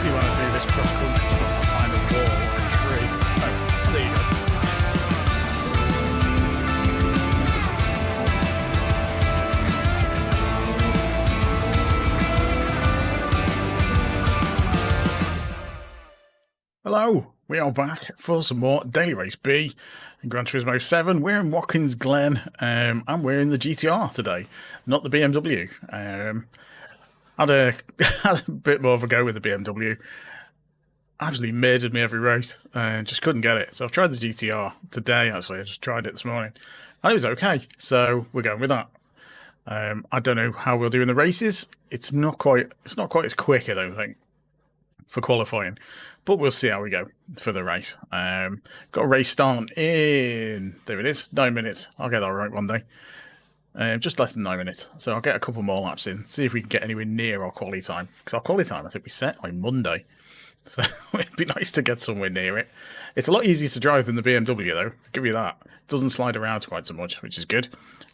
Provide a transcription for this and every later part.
usually when I do this cross-country stuff, I find a wall or a tree. Oh, there you go. Hello, we are back for some more Daily Race B in Gran Turismo 7. We're in Watkins Glen, and we're in the GT-R today, not the BMW. Had a bit more of a go with the BMW. Actually murdered me every race and just couldn't get it. So I've tried the GT-R today, actually. I just tried it this morning. And it was okay, so we're going with that. I don't know how we'll do in the races. It's not quite as quick, I don't think, for qualifying. But we'll see how we go for the race. Got a race starting in, there it is, 9 minutes. I'll get that right one day. Just less than 9 minutes. So I'll get a couple more laps in, see if we can get anywhere near our quali time. Because our quali time, I think we set on Monday. So it'd be nice to get somewhere near it. It's a lot easier to drive than the BMW, though. I'll give you that. It doesn't slide around quite so much, which is good.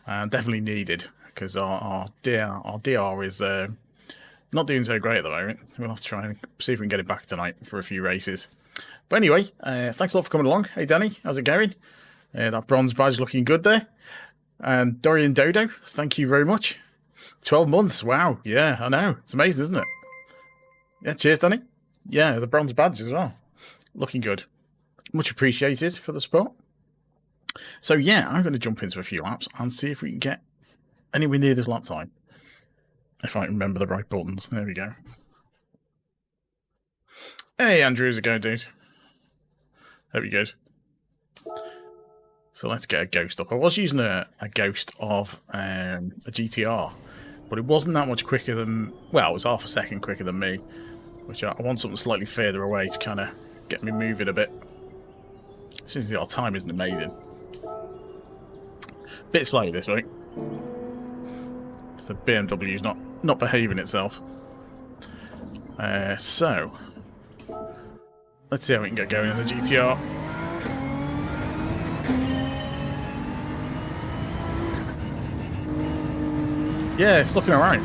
And definitely needed, because our DR is not doing so great at the moment. We'll have to try and see if we can get it back tonight for a few races. But anyway, thanks a lot for coming along. Hey, Danny, how's it going? That bronze badge looking good there. And Dorian Dodo, thank you very much. 12 months, wow. Yeah, I know. It's amazing, isn't it? Yeah, cheers, Danny. Yeah, the bronze badge as well. Looking good. Much appreciated for the support. So yeah, I'm going to jump into a few laps and see if we can get anywhere near this lap time. If I remember the right buttons. There we go. Hey, Andrew, how's it going, dude? Hope you're good. So let's get a Ghost up. I was using a Ghost of a GT-R, but it wasn't that much quicker than... Well, it was half a second quicker than me, which I want something slightly further away to kind of get me moving a bit. Since our time isn't amazing. Bit slow this week. The BMW's not behaving itself. So let's see how we can get going in the GT-R. Yeah, it's looking alright.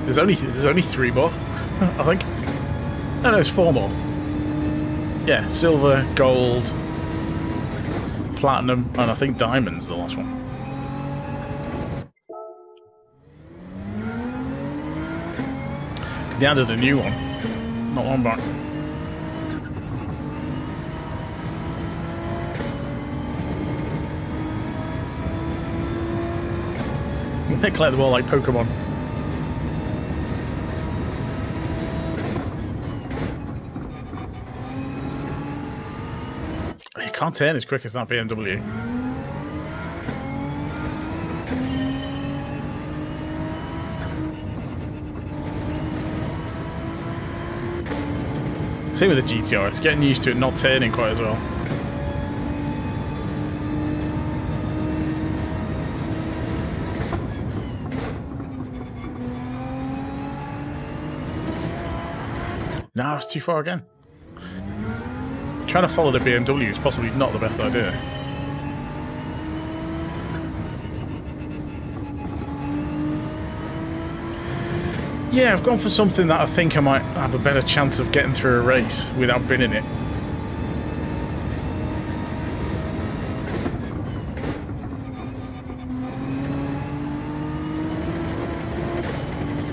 There's only 3 more, I think. No, there's 4 more. Yeah, silver, gold, platinum, and I think diamond's the last one. They added a new one, not one back. They collect them all like Pokemon. You can't turn as quick as that BMW. Same with the GT-R, it's getting used to it not turning quite as well. No, it's too far again. Trying to follow the BMW is possibly not the best idea. Yeah, I've gone for something that I think I might have a better chance of getting through a race without binning it.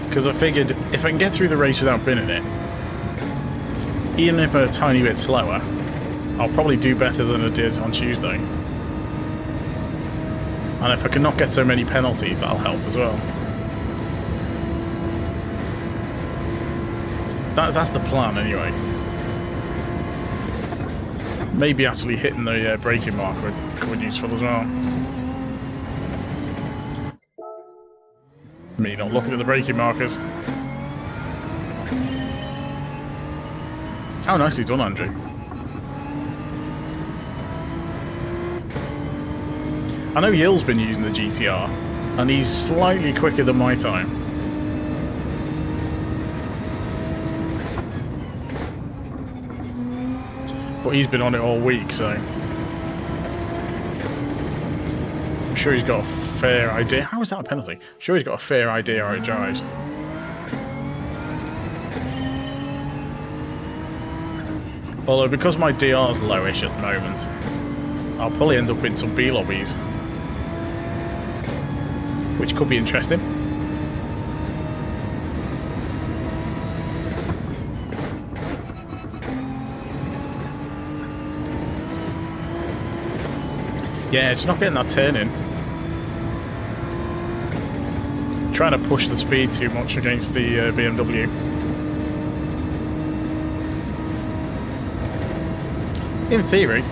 Because I figured if I can get through the race without binning it, even if I'm a tiny bit slower, I'll probably do better than I did on Tuesday. And if I can not get so many penalties, that'll help as well. That's the plan, anyway. Maybe actually hitting the braking mark would be useful as well. It's me not looking at the braking markers. How nicely done, Andrew. I know Yill's been using the GT-R, and he's slightly quicker than my time. But he's been on it all week, so I'm sure he's got a fair idea. How is that a penalty? I'm sure he's got a fair idea how it drives. Although because my DR is lowish at the moment, I'll probably end up in some B lobbies, which could be interesting. Yeah, just not getting that turn in. Trying to push the speed too much against the BMW. In theory.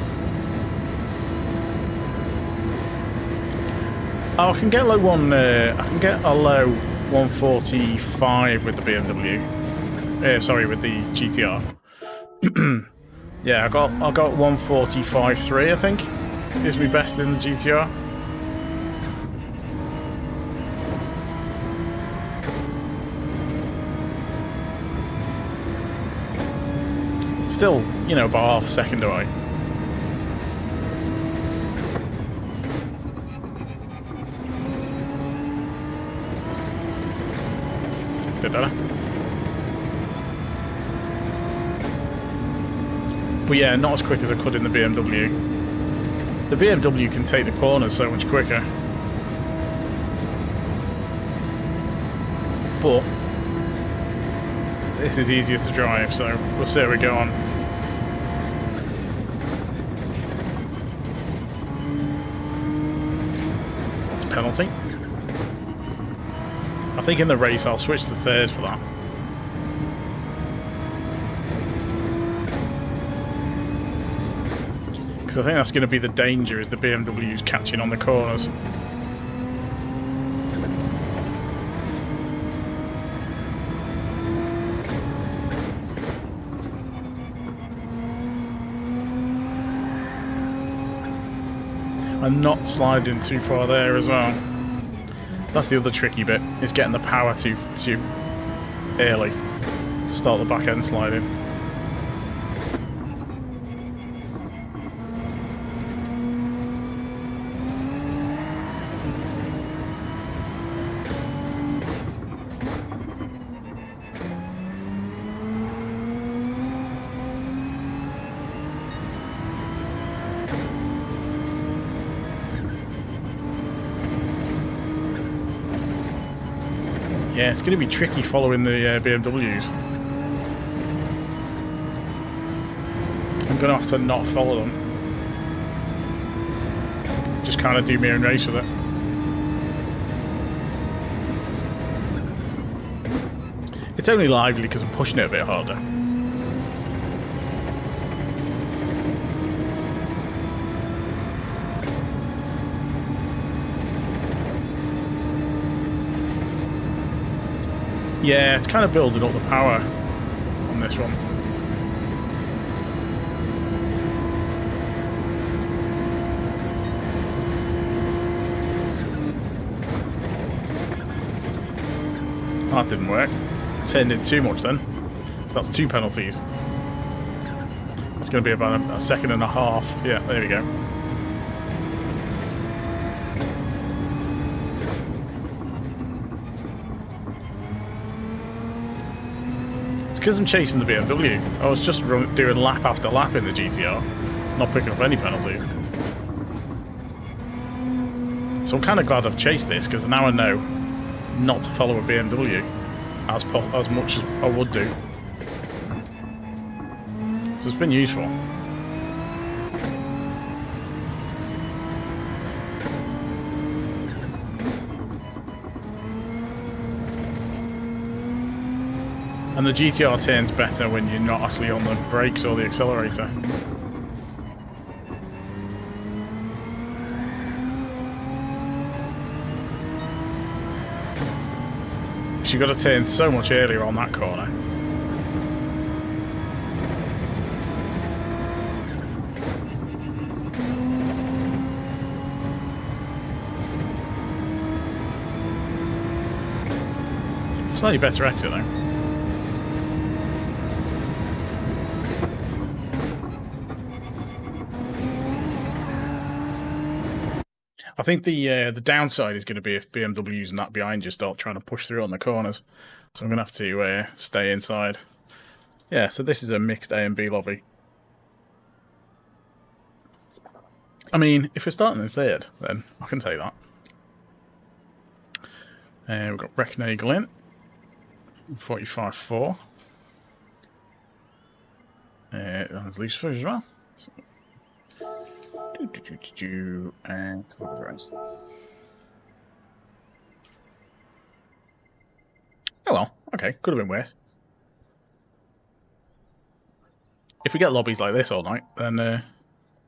Oh, I can get low one. I can get a low 145 with the BMW. Sorry, with the GT-R. Yeah, I got 145.3, I think. Is my best in the GT-R. Still, you know, about half a second away. Bit better. But yeah, not as quick as I could in the BMW. The BMW can take the corners so much quicker. But this is easiest to drive, so we'll see how we go on. That's a penalty. I think in the race I'll switch to third for that. Because I think that's going to be the danger, is the BMW's catching on the corners. I'm not sliding too far there as well. That's the other tricky bit, is getting the power too early to start the back end sliding. Yeah, it's going to be tricky following the BMWs. I'm going to have to not follow them. Just kind of do my own race with it. It's only lively because I'm pushing it a bit harder. Yeah, it's kind of building up the power on this one. That didn't work. Turned in too much then. So that's 2 penalties. It's going to be about a second and a half. Yeah, there we go. Because I'm chasing the BMW, I was just doing lap after lap in the GT-R, not picking up any penalties. So I'm kind of glad I've chased this, because now I know not to follow a BMW as much as I would do. So it's been useful. And the GT-R turns better when you're not actually on the brakes or the accelerator. So you've got to turn so much earlier on that corner. Slightly better exit though. I think the downside is going to be if BMWs and that behind you start trying to push through on the corners. So I'm going to have to stay inside. Yeah, so this is a mixed A and B lobby. I mean, if we're starting in third, then I can take that. We've got Gran Glen, 45.4. That's loose footage as well. And oh well, okay, could have been worse. If we get lobbies like this all night, then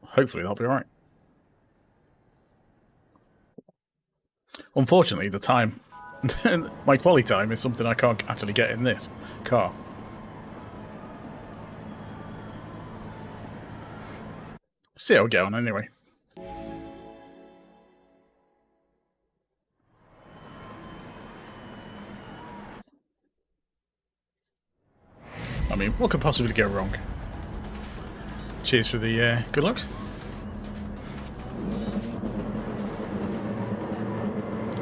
hopefully that'll be alright. Unfortunately, the time, my quality time is something I can't actually get in this car. See how we get on anyway. I mean, what could possibly go wrong? Cheers for the good looks.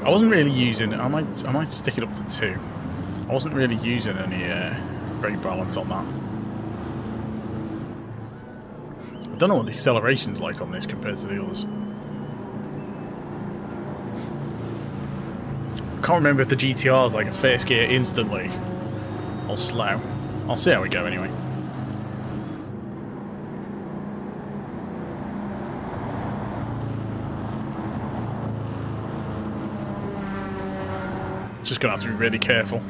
I wasn't really using. I might stick it up to 2. I wasn't really using any brake balance on that. I don't know what the acceleration's like on this compared to the others. I can't remember if the GT-R is like a first gear instantly or slow. I'll see how we go anyway. Just gonna have to be really careful.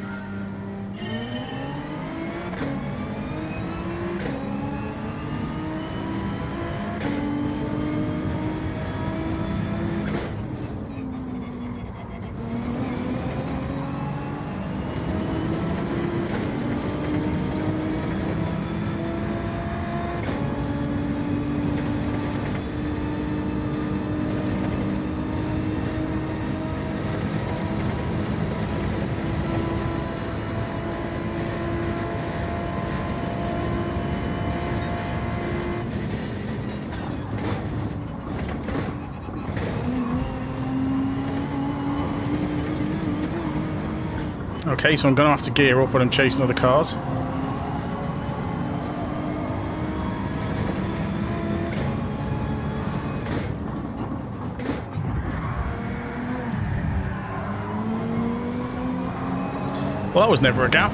Okay, so I'm going to have to gear up when I'm chasing other cars. Well, that was never a gap.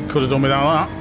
Could have done without that.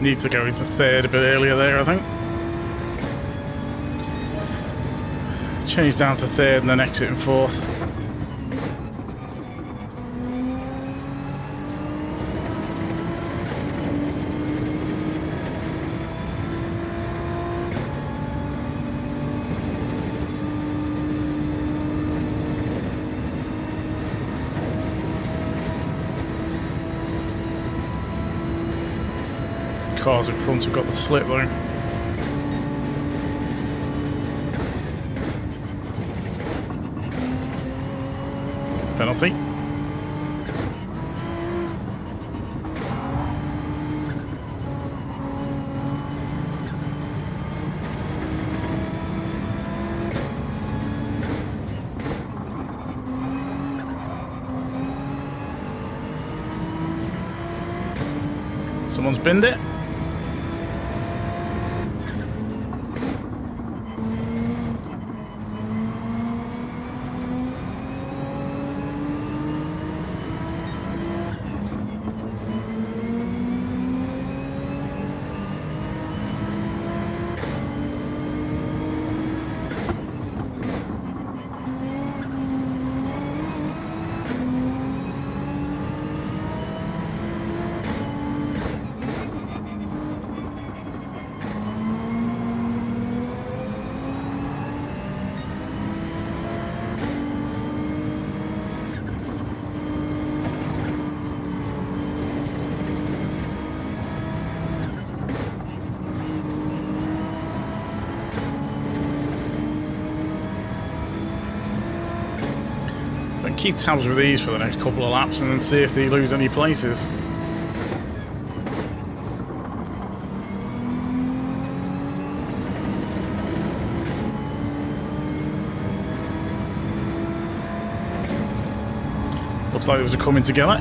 Need to go into third a bit earlier there, I think. Change down to third and then exit in fourth. Cars in front have got the slip though. Penalty. Someone's binned it. Keep tabs with these for the next couple of laps and then see if they lose any places. Looks like there was a coming together.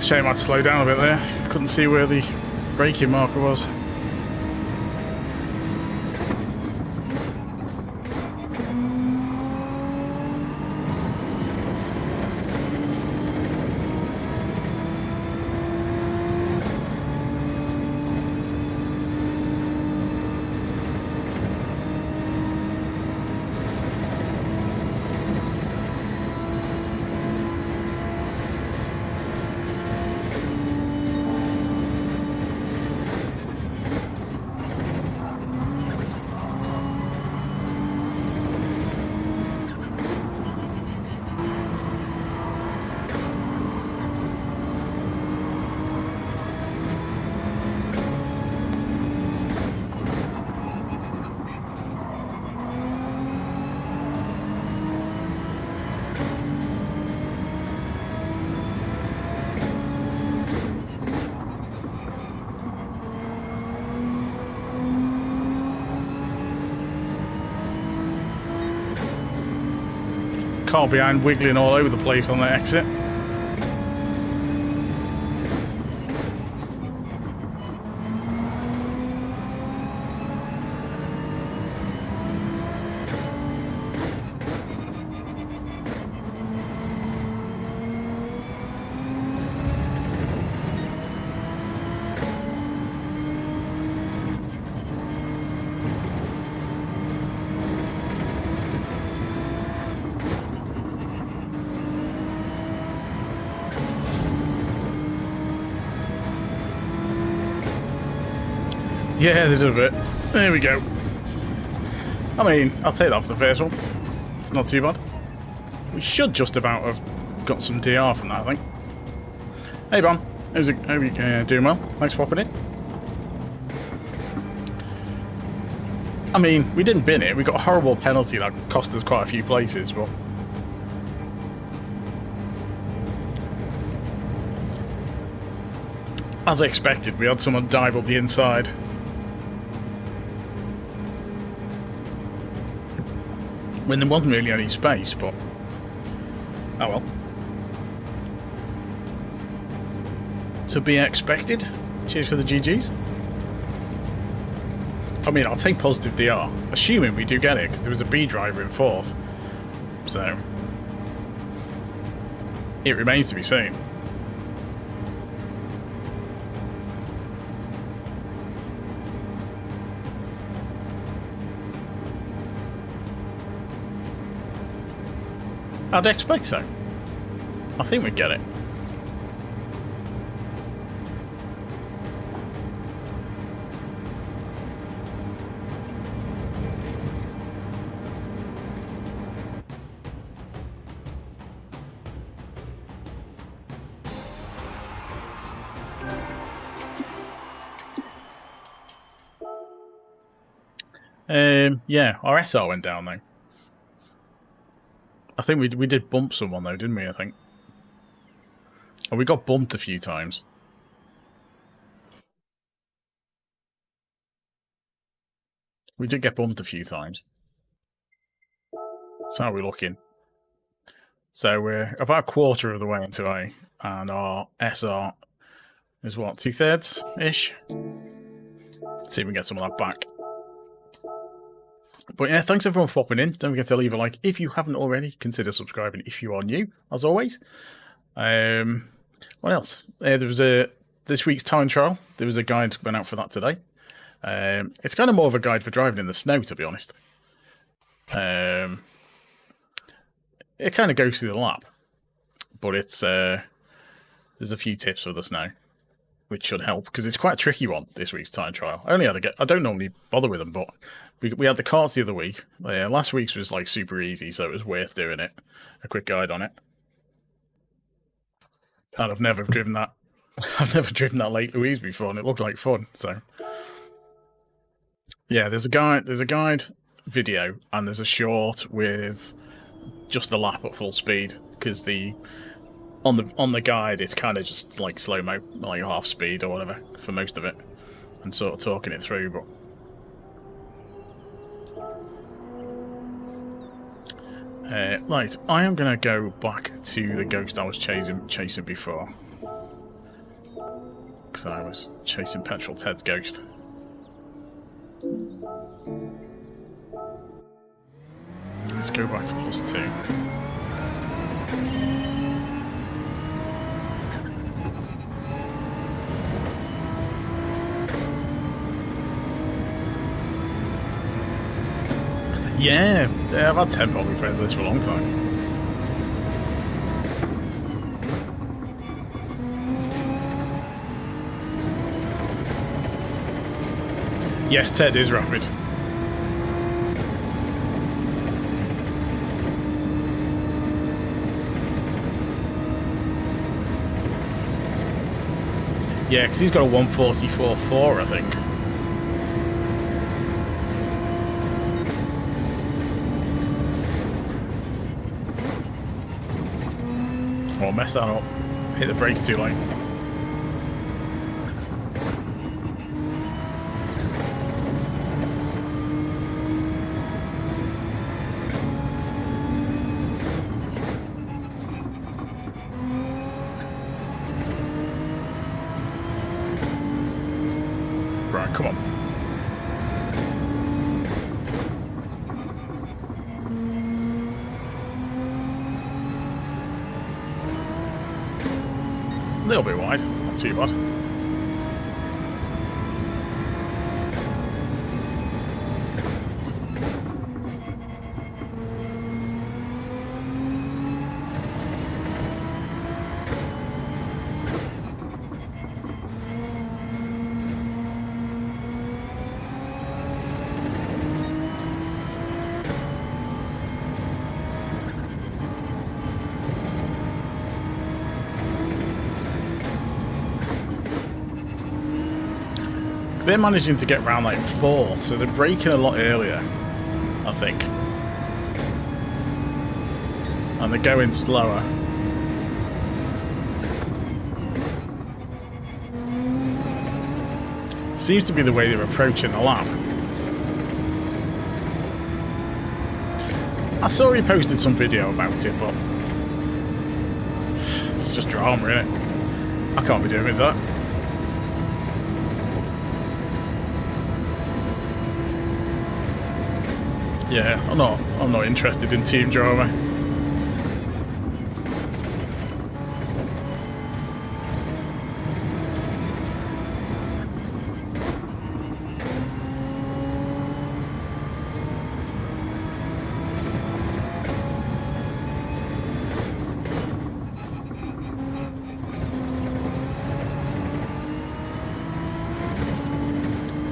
Shame I'd slow down a bit there. Couldn't see where the braking marker was. Car behind wiggling all over the place on the exit. Yeah, they did a bit. There we go. I mean, I'll take that for the first one. It's not too bad. We should just about have got some DR from that, I think. Hey, Bon. How's it? How are you doing well? Thanks for popping in. I mean, we didn't bin it. We got a horrible penalty that cost us quite a few places, but... as I expected, we had someone dive up the inside. When there wasn't really any space, but... oh well. To be expected. Cheers for the GGs. I mean, I'll take positive DR, assuming we do get it, because there was a B driver in fourth. So... it remains to be seen. I'd expect so. I think we'd get it. Yeah, our SR went down though. I think we did bump someone though, didn't we, I think? And we got bumped a few times. We did get bumped a few times. So how are we looking? So we're about a quarter of the way into A, and our SR is what, 2/3-ish? See if we can get some of that back. But yeah, thanks everyone for popping in. Don't forget to leave a like if you haven't already. Consider subscribing if you are new, as always. What else? There was this week's time trial. There was a guide went out for that today. It's kind of more of a guide for driving in the snow, to be honest. It kind of goes through the lap, but it's there's a few tips for the snow, which should help because it's quite a tricky one. This week's time trial. I don't normally bother with them, but we had the carts the other week. Last week's was like super easy, so it was worth doing it. A quick guide on it. And I've never driven that. I've never driven that Lake Louise before, and it looked like fun. So yeah, there's a guide video, and there's a short with just the lap at full speed because on the guide it's kind of just like slow mo, like half speed or whatever for most of it, and sort of talking it through. But right, I am gonna go back to the ghost I was chasing before, because I was chasing Petrol Ted's ghost. Let's go back to +2. Yeah, I've had 10 PodMic friends list for a long time. Yes, Ted is rapid. Yeah, because he's got a 144.4, I think. Oh, messed that up. Hit the brakes too late. Right, come on. A little bit wide, not too bad. They're managing to get around like 4th, so they're braking a lot earlier, I think. And they're going slower. Seems to be the way they're approaching the lap. I saw he posted some video about it, but it's just drama, innit? I can't be doing with that. Yeah, I'm not interested in team drama.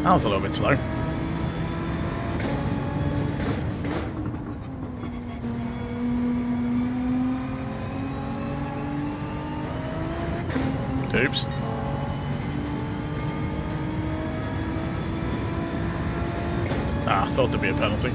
That was a little bit slow. Oops. I thought there'd be a penalty.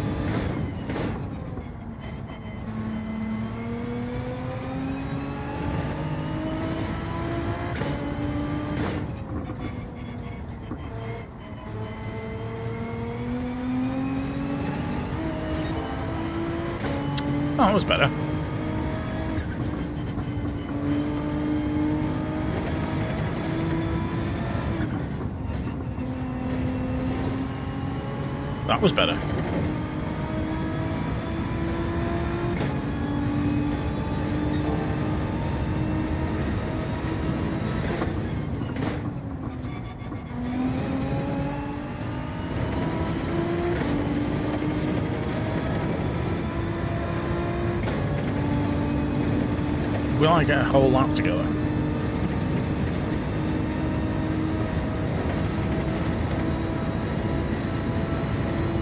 Oh, that was better. That was better. Will I get a whole lap together?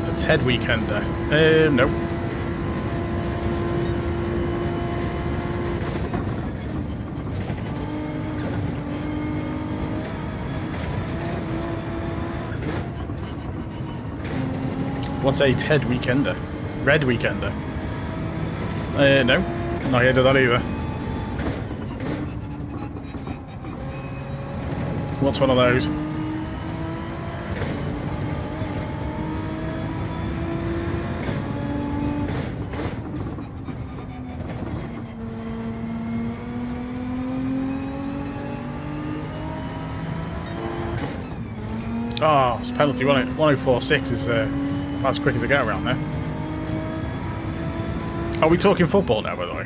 The TED Weekender. Nope. What's a TED Weekender? Red Weekender? No. Not heard of that either. What's one of those? Oh, it's a penalty, wasn't it? 1046 is about as quick as I get around there. Are we talking football now, by the way?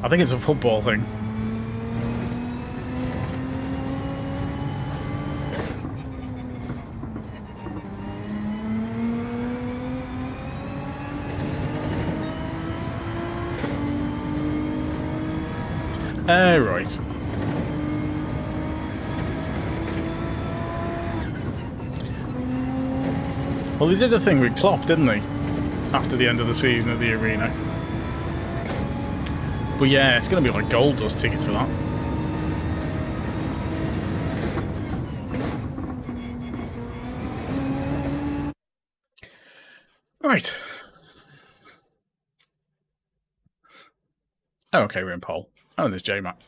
I think it's a football thing. Right. Well, they did a thing with Klopp, didn't they? After the end of the season at the arena. But yeah, it's going to be like gold dust tickets for that. Right. Oh, okay, we're in pole. Oh, there's J-Mac.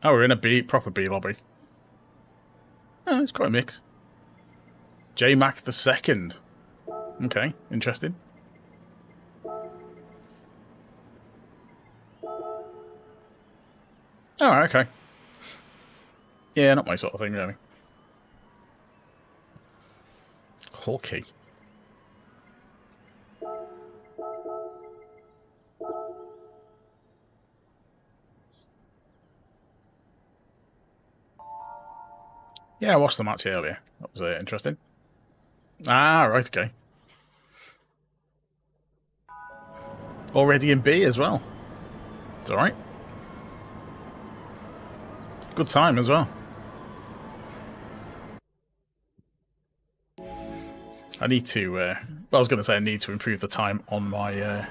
Oh, we're in a proper B lobby. Oh, it's quite a mix. J-Mac the second. Okay, interesting. Oh, okay. Yeah, not my sort of thing, really. Hulky. Yeah, I watched the match earlier. That was interesting. Ah, right, okay. Already in B as well. It's alright. Good time as well. I need to, well, I was going to say I need to improve the time on my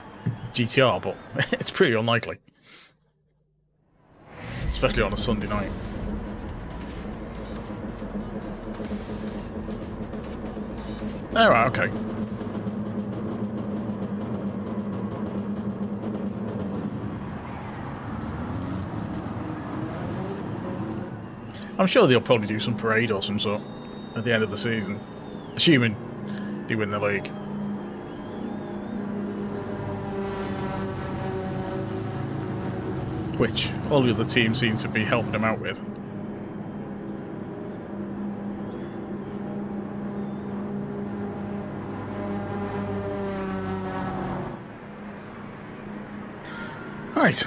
GT-R, but it's pretty unlikely. Especially on a Sunday night. All right, okay. I'm sure they'll probably do some parade or some sort at the end of the season, assuming they win the league. Which all the other teams seem to be helping them out with. Right.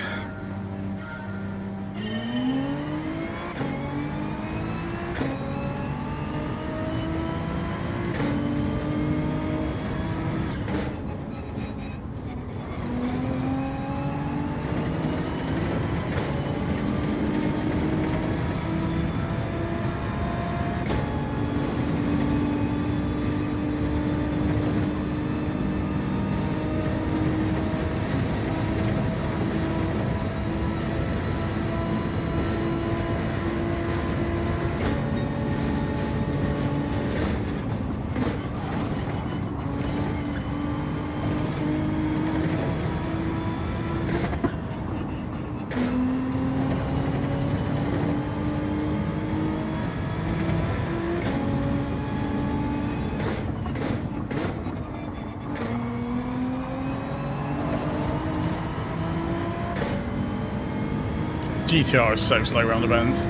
GT-R is so slow around the bends.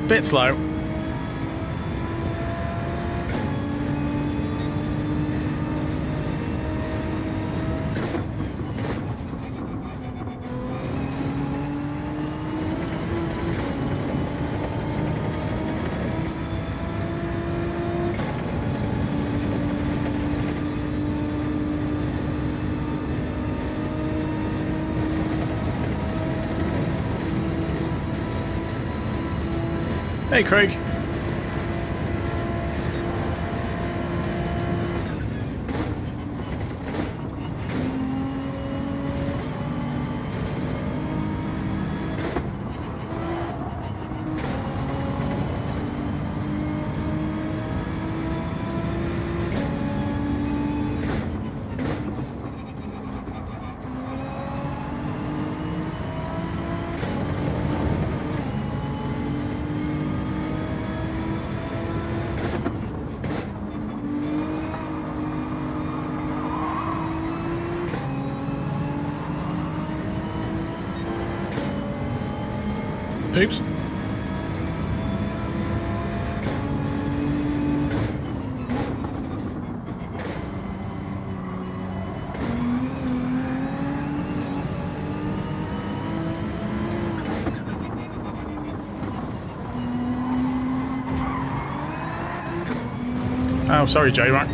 Bit slow. Hey, Craig. Oops. Oh, sorry, J-Mac.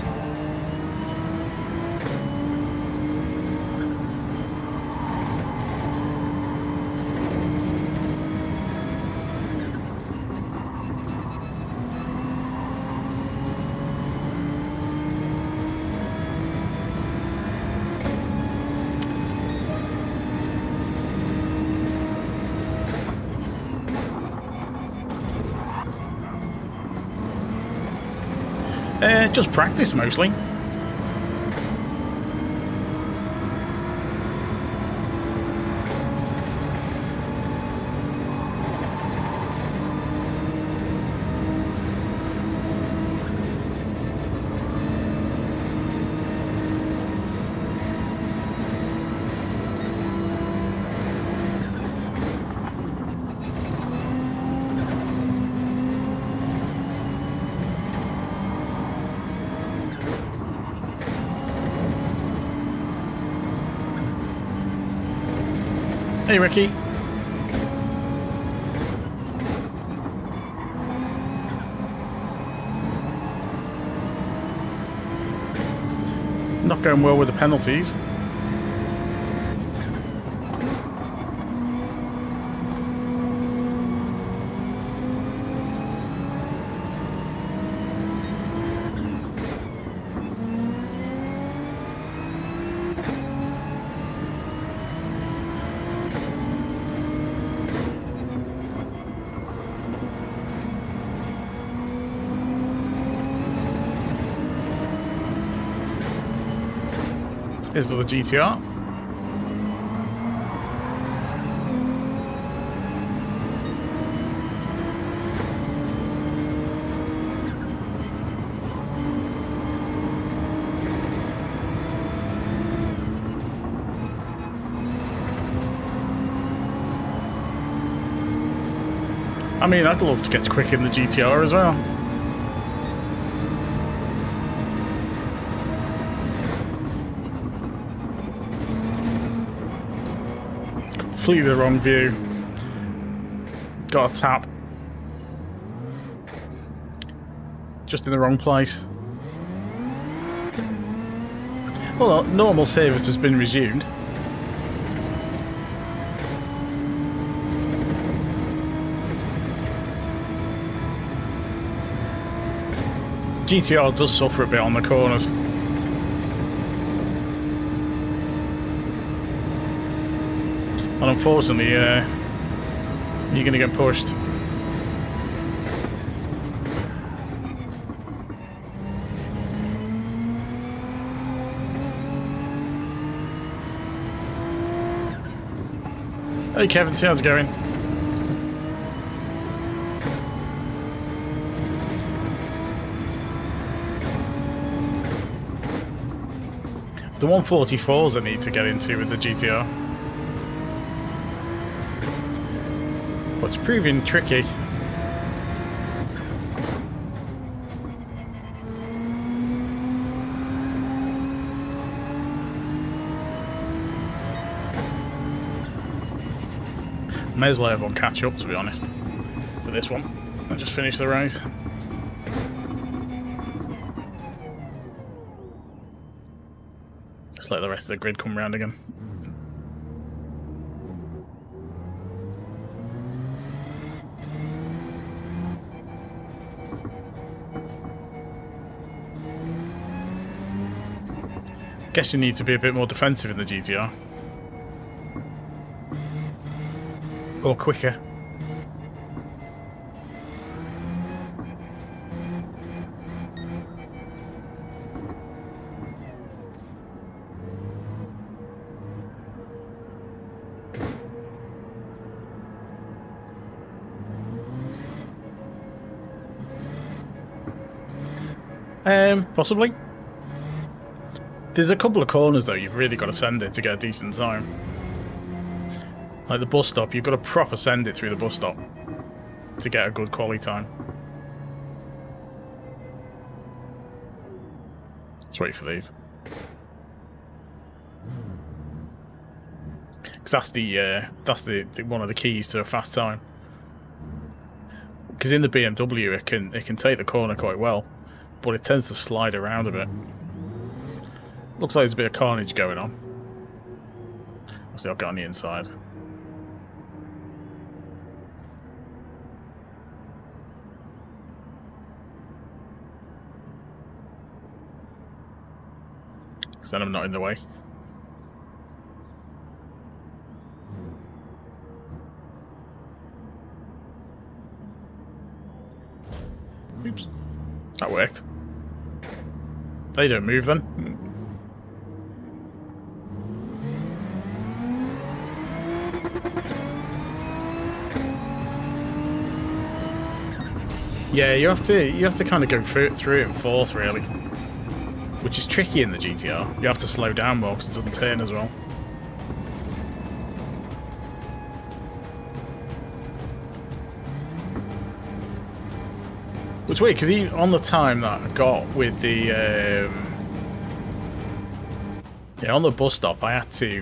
Just practice mostly. Hey, Ricky. Not going well with the penalties. Here's another GT-R. I mean, I'd love to get quick in the GT-R as well. Completely the wrong view. Got a tap. Just in the wrong place. Well, normal service has been resumed. GT-R does suffer a bit on the corners. And unfortunately, you're going to get pushed. Hey Kevin, see how's it going? It's the 144s I need to get into with the GT-R. But it's proving tricky. May as well have one catch up, to be honest, for this one. I'll just finish the race. Just let the rest of the grid come round again. Guess you need to be a bit more defensive in the GT-R. Or quicker. Possibly. There's a couple of corners though you've really got to send it to get a decent time. Like the bus stop, you've got to proper send it through the bus stop to get a good quality time. Let's wait for these. Because that's the one of the keys to a fast time. Because in the BMW it can take the corner quite well, but it tends to slide around a bit. Looks like there's a bit of carnage going on. Obviously I'll get on the inside. Because then I'm not in the way. Oops. That worked. They don't move then. Yeah, you have to kind of go through it in fourth, really, which is tricky in the GT-R. You have to slow down more because it doesn't turn as well. It's weird because on the time that I got with the on the bus stop, I think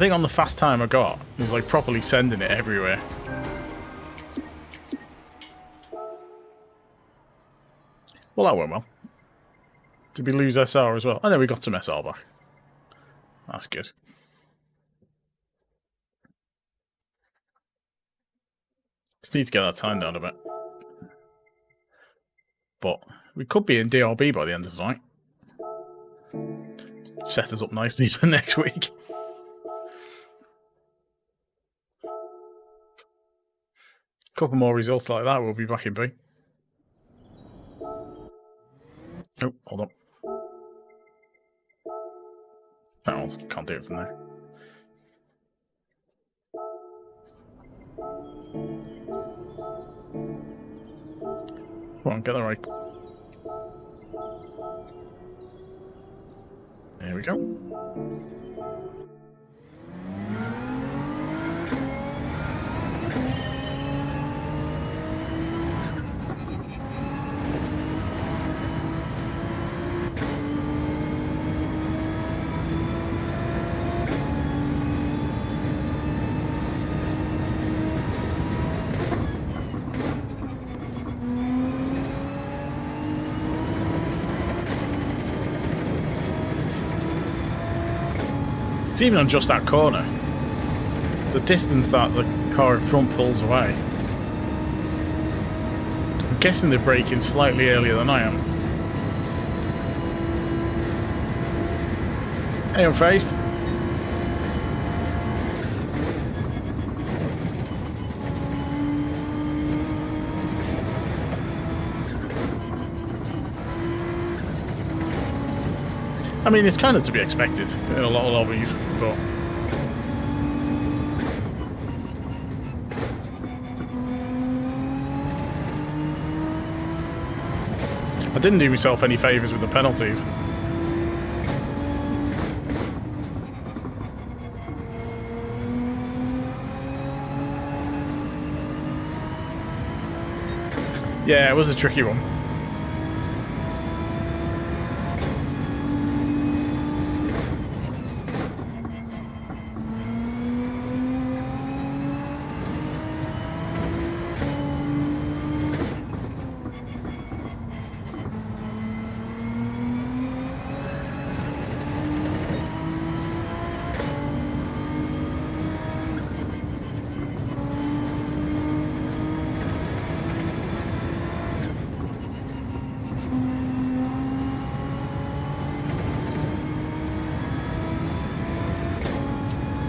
think on the fast time I got, it was like properly sending it everywhere. Well, that went well. Did we lose SR as well? Oh no, we got some SR back. That's good. Just need to get that time down a bit. But we could be in DRB by the end of the night. Set us up nicely for next week. Couple more results like that, we'll be back in B. Oh, hold on. Oh, can't do it from there. Come on, get that right. There we go. It's even on just that corner. The distance that the car in front pulls away. I'm guessing they're braking slightly earlier than I am. Hey, unfazed. I mean, it's kind of to be expected in a lot of lobbies, but... I didn't do myself any favours with the penalties. Yeah, it was a tricky one.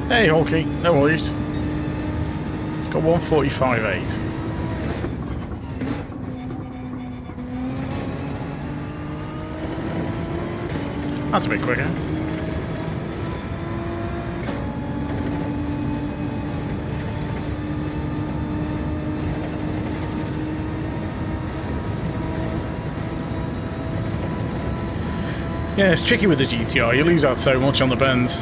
Hey, Hawkey, no worries. It's got 145.8. That's a bit quicker. Yeah, it's tricky with the GT-R. You lose out so much on the bends.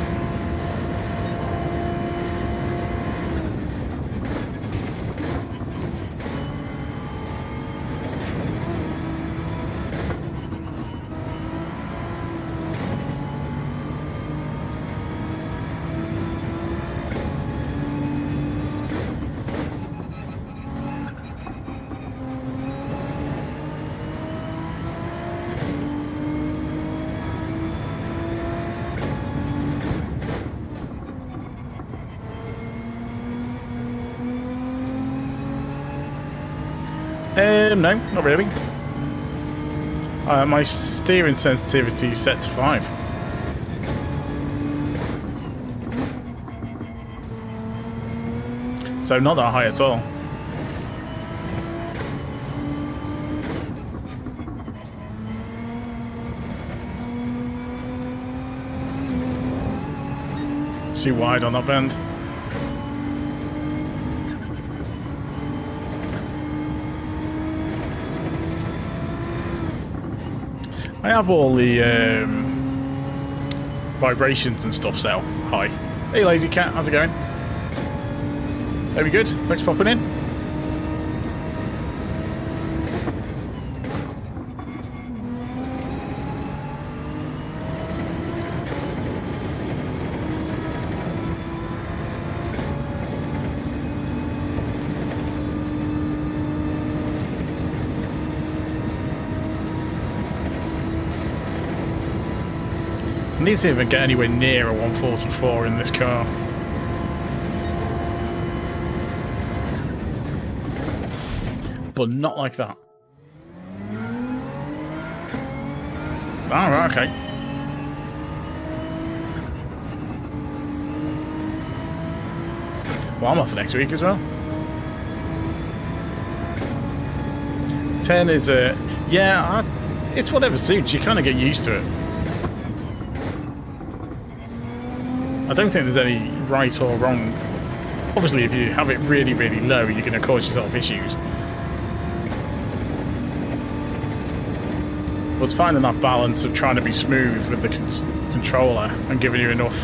No, not really. My steering sensitivity is set to 5. So not that high at all. Too wide on that bend. I have all the vibrations and stuff set up high. Hey Lazy Cat, how's it going? Very good, thanks for popping in. need to even get anywhere near a 144 in this car. But not like that. Alright, okay. Well, I'm off next week as well. 10 is yeah, it's whatever suits. You kind of get used to it. I don't think there's any right or wrong. Obviously, if you have it really, really low, you're going to cause yourself issues. But it's finding that balance of trying to be smooth with the controller and giving you enough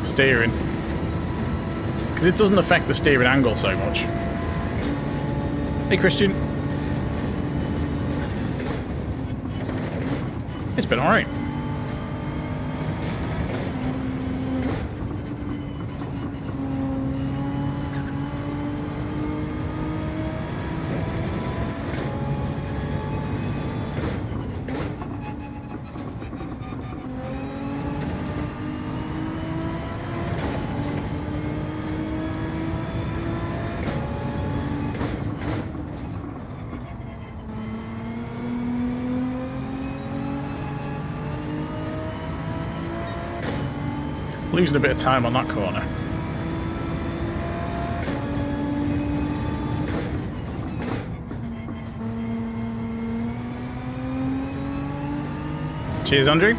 steering. Because it doesn't affect the steering angle so much. Hey, Christian. It's been alright. Losing a bit of time on that corner. Cheers, Andrew.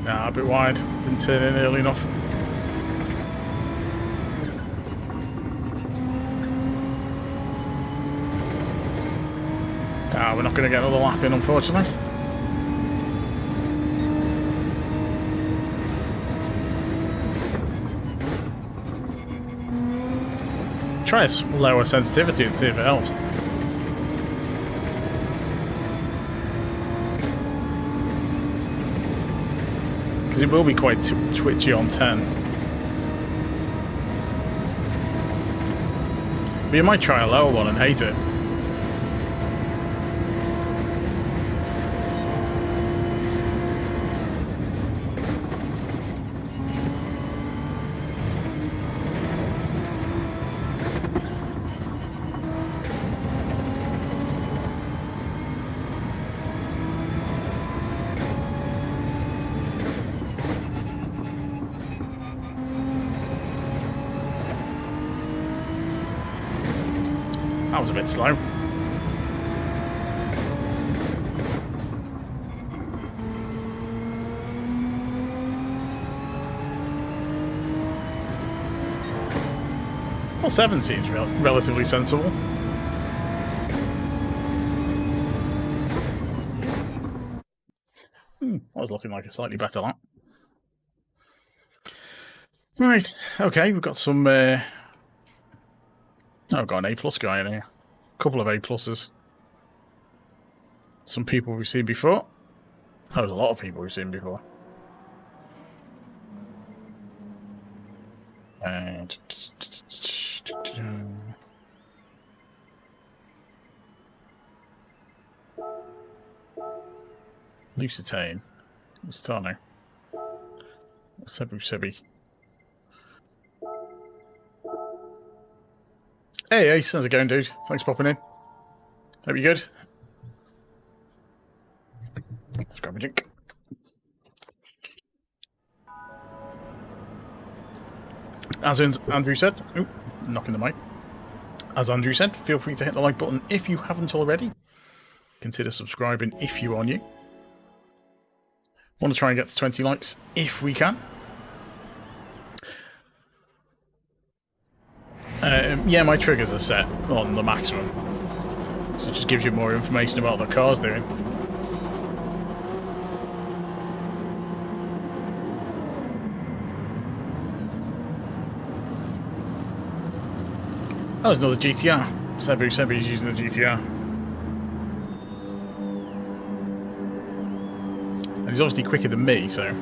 Nah, a bit wide. Didn't turn in early enough. We're not going to get another lap in, unfortunately. Try a lower sensitivity and see if it helps. Because it will be quite twitchy on 10. But you might try a lower one and hate it. That was a bit slow. Well, 7 seems relatively sensible. I was looking like a slightly better lap. Right, okay, we've got some... I've got an A+ guy in here. A couple of A+. Some people we've seen before. There's a lot of people we've seen before. And... Lusitane. Lusitano. Sebi. Hey Ace, how's it going, dude? Thanks for popping in. Hope you're good. Let's grab a drink. As Andrew said, knocking the mic. As Andrew said, feel free to hit the like button if you haven't already. Consider subscribing if you are new. Want to try and get to 20 likes if we can. Yeah, my triggers are set on the maximum. So it just gives you more information about what the car's doing. Oh, there's another GT-R. Sebi's using the GT-R. And he's obviously quicker than me, so...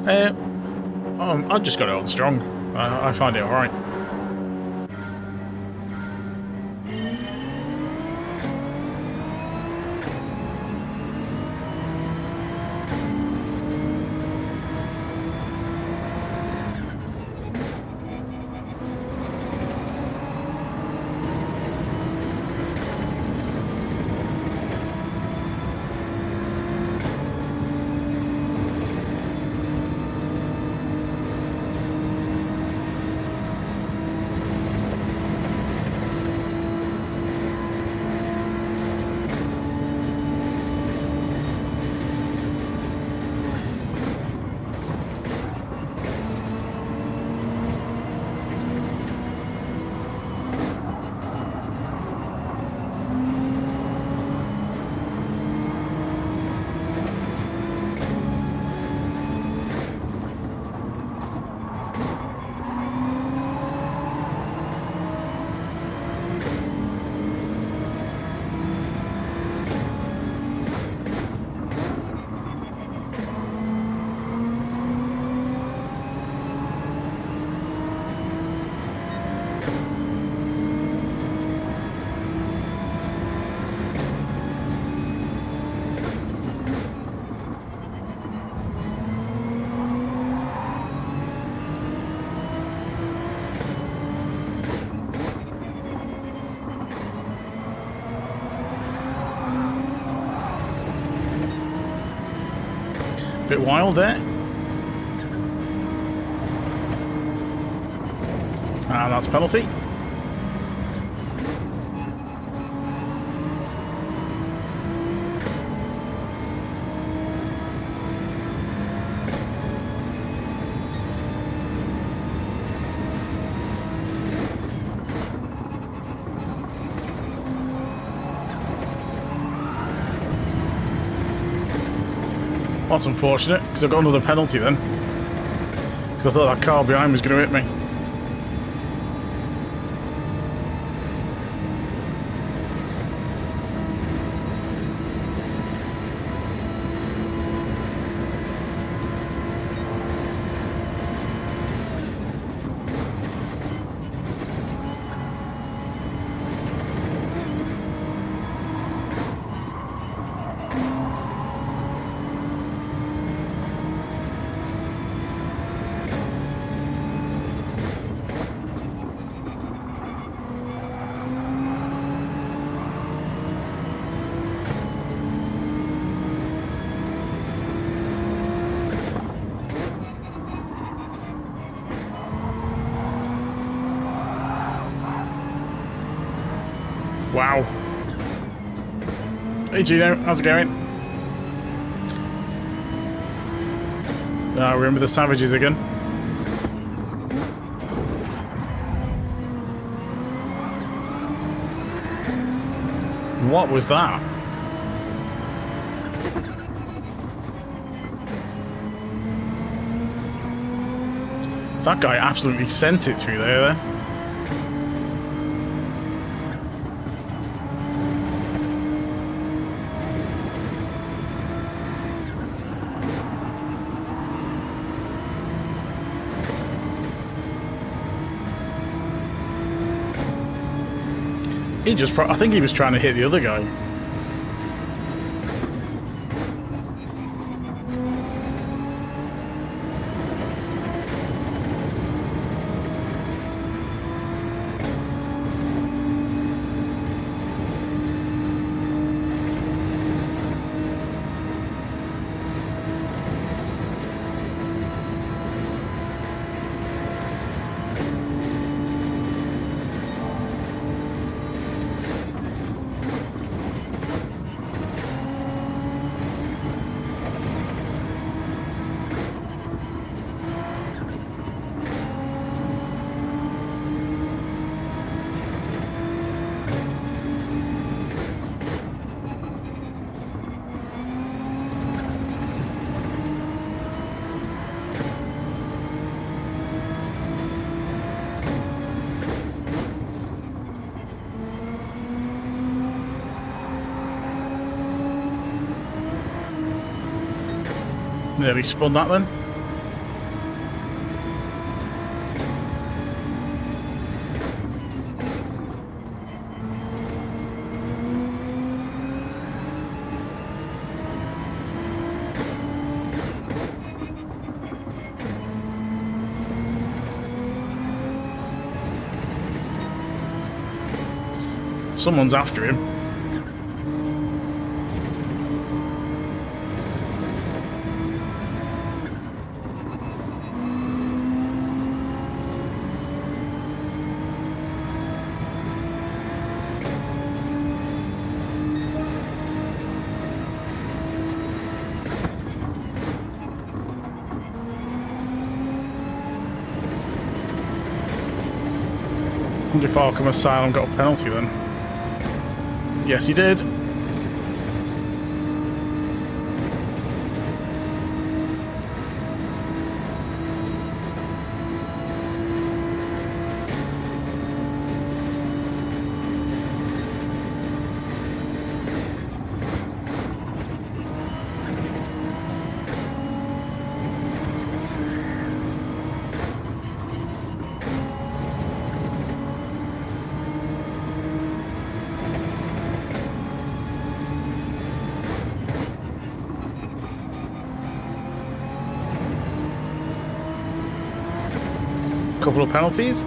I've just got it on strong. I find it alright. Bit wild there. And that's a penalty. That's unfortunate, because I got another penalty then. Because I thought that car behind was going to hit me. Wow. Hey Gino, how's it going? We're in with the Savages again. What was that? That guy absolutely sent it through there. He just, I think he was trying to hit the other guy. Nearly spun that then. Someone's after him. I wonder if Arkham Asylum got a penalty then. Yes, he did. Couple of penalties.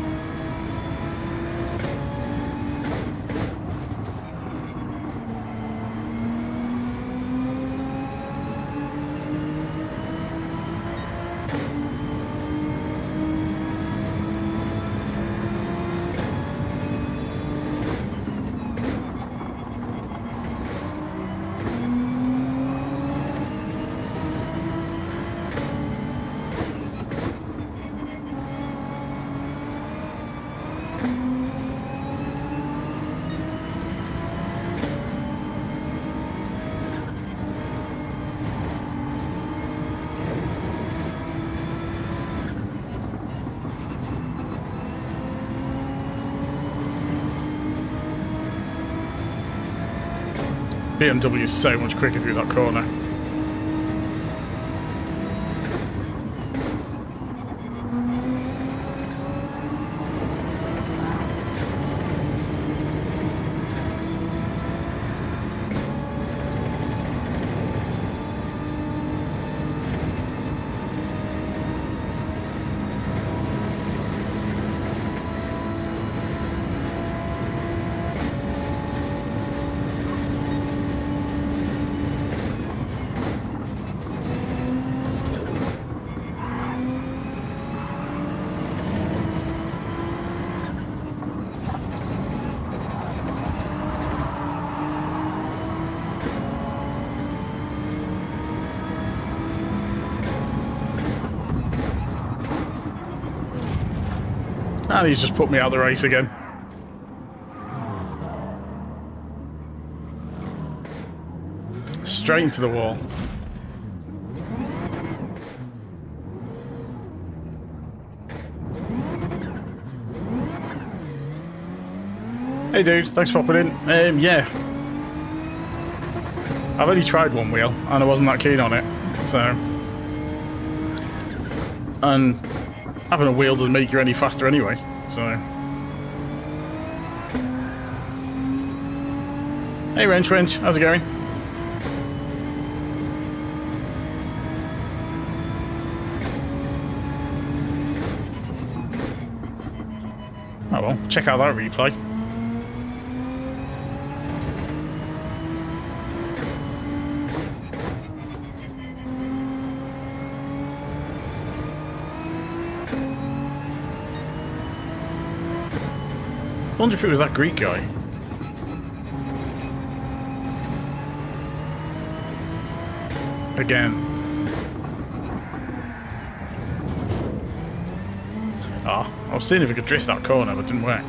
BMW is so much quicker through that corner. And he's just put me out of the race again. Straight into the wall. Hey dude, thanks for popping in. Yeah. I've only tried one wheel and I wasn't that keen on it, so... And having a wheel doesn't make you any faster anyway, so... Hey Wrench, how's it going? Oh well, check out that replay. I wonder if it was that Greek guy. Again. Ah, I was seeing if we could drift that corner, but it didn't work.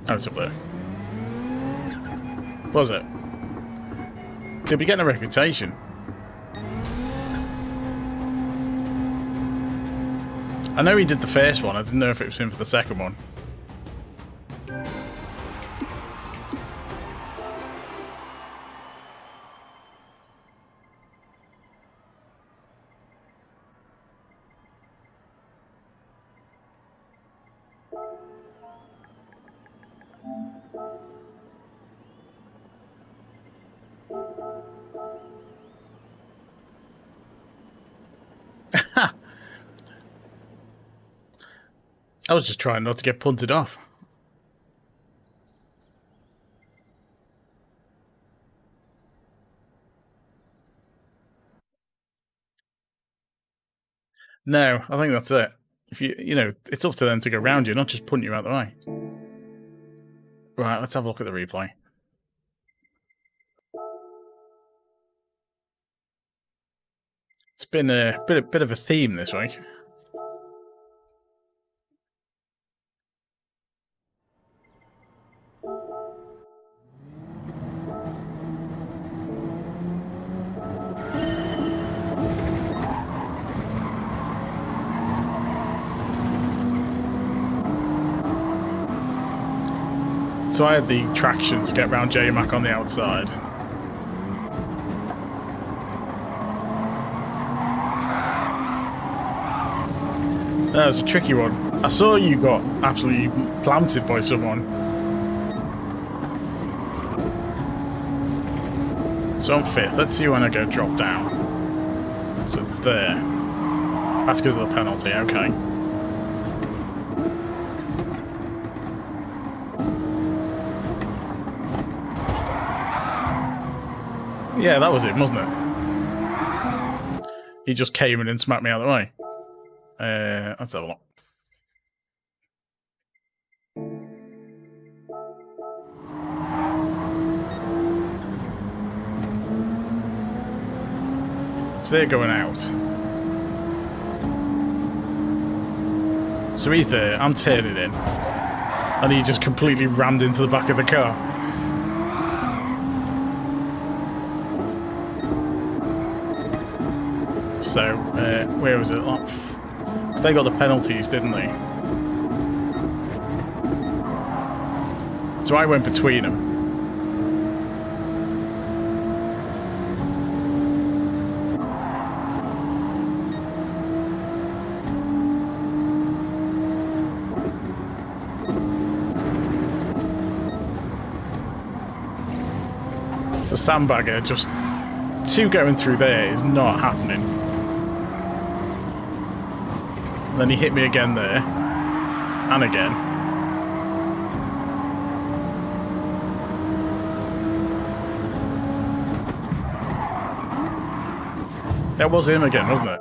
Oh, it's up there. Was it? They'll be getting a reputation. I know he did the first one, I didn't know if it was him for the second one. I was just trying not to get punted off. No, I think that's it. If you know, it's up to them to go round you, not just punt you out the way. Right, let's have a look at the replay. It's been a bit of a theme this week. So I had the traction to get round J-Mac on the outside. That was a tricky one. I saw you got absolutely planted by someone. So I'm 5th. Let's see when I go drop down. So it's there. That's because of the penalty, okay. Yeah, that was it, wasn't it? He just came in and smacked me out of the way. Let's have a look. So they're going out. So he's there, I'm turning in. And he just completely rammed into the back of the car. So, where was it? Because they got the penalties, didn't they? So I went between them. It's a sandbagger, just two going through there is not happening. Then he hit me again there, and again. That was him again, wasn't it?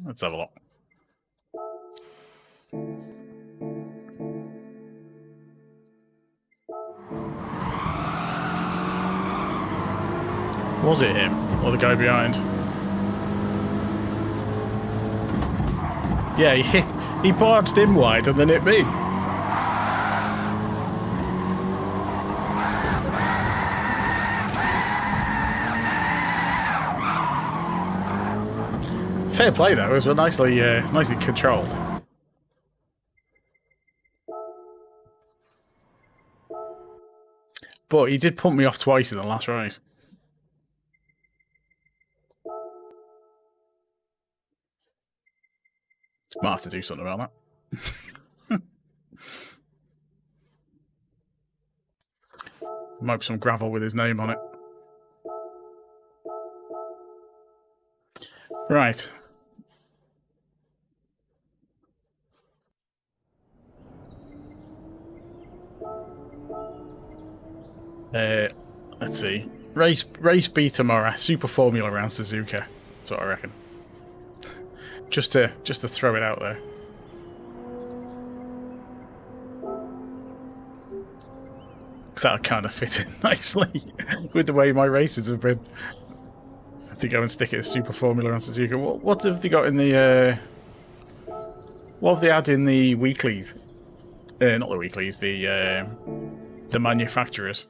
Let's have a look. Was it him, or the guy behind? Yeah, he barged in wide and then hit me. Fair play though, it was nicely controlled. But he did pump me off twice in the last race. Might have to do something about that. Might be some gravel with his name on it. Right. Let's see. Race B tomorrow. Super Formula around Suzuka. That's what I reckon. Just to throw it out there. Because that'll kind of fit in nicely with the way my races have been. I have to go and stick it as Super Formula on Suzuka. What have they got in the... what have they had in the weeklies? Not the weeklies, the manufacturers.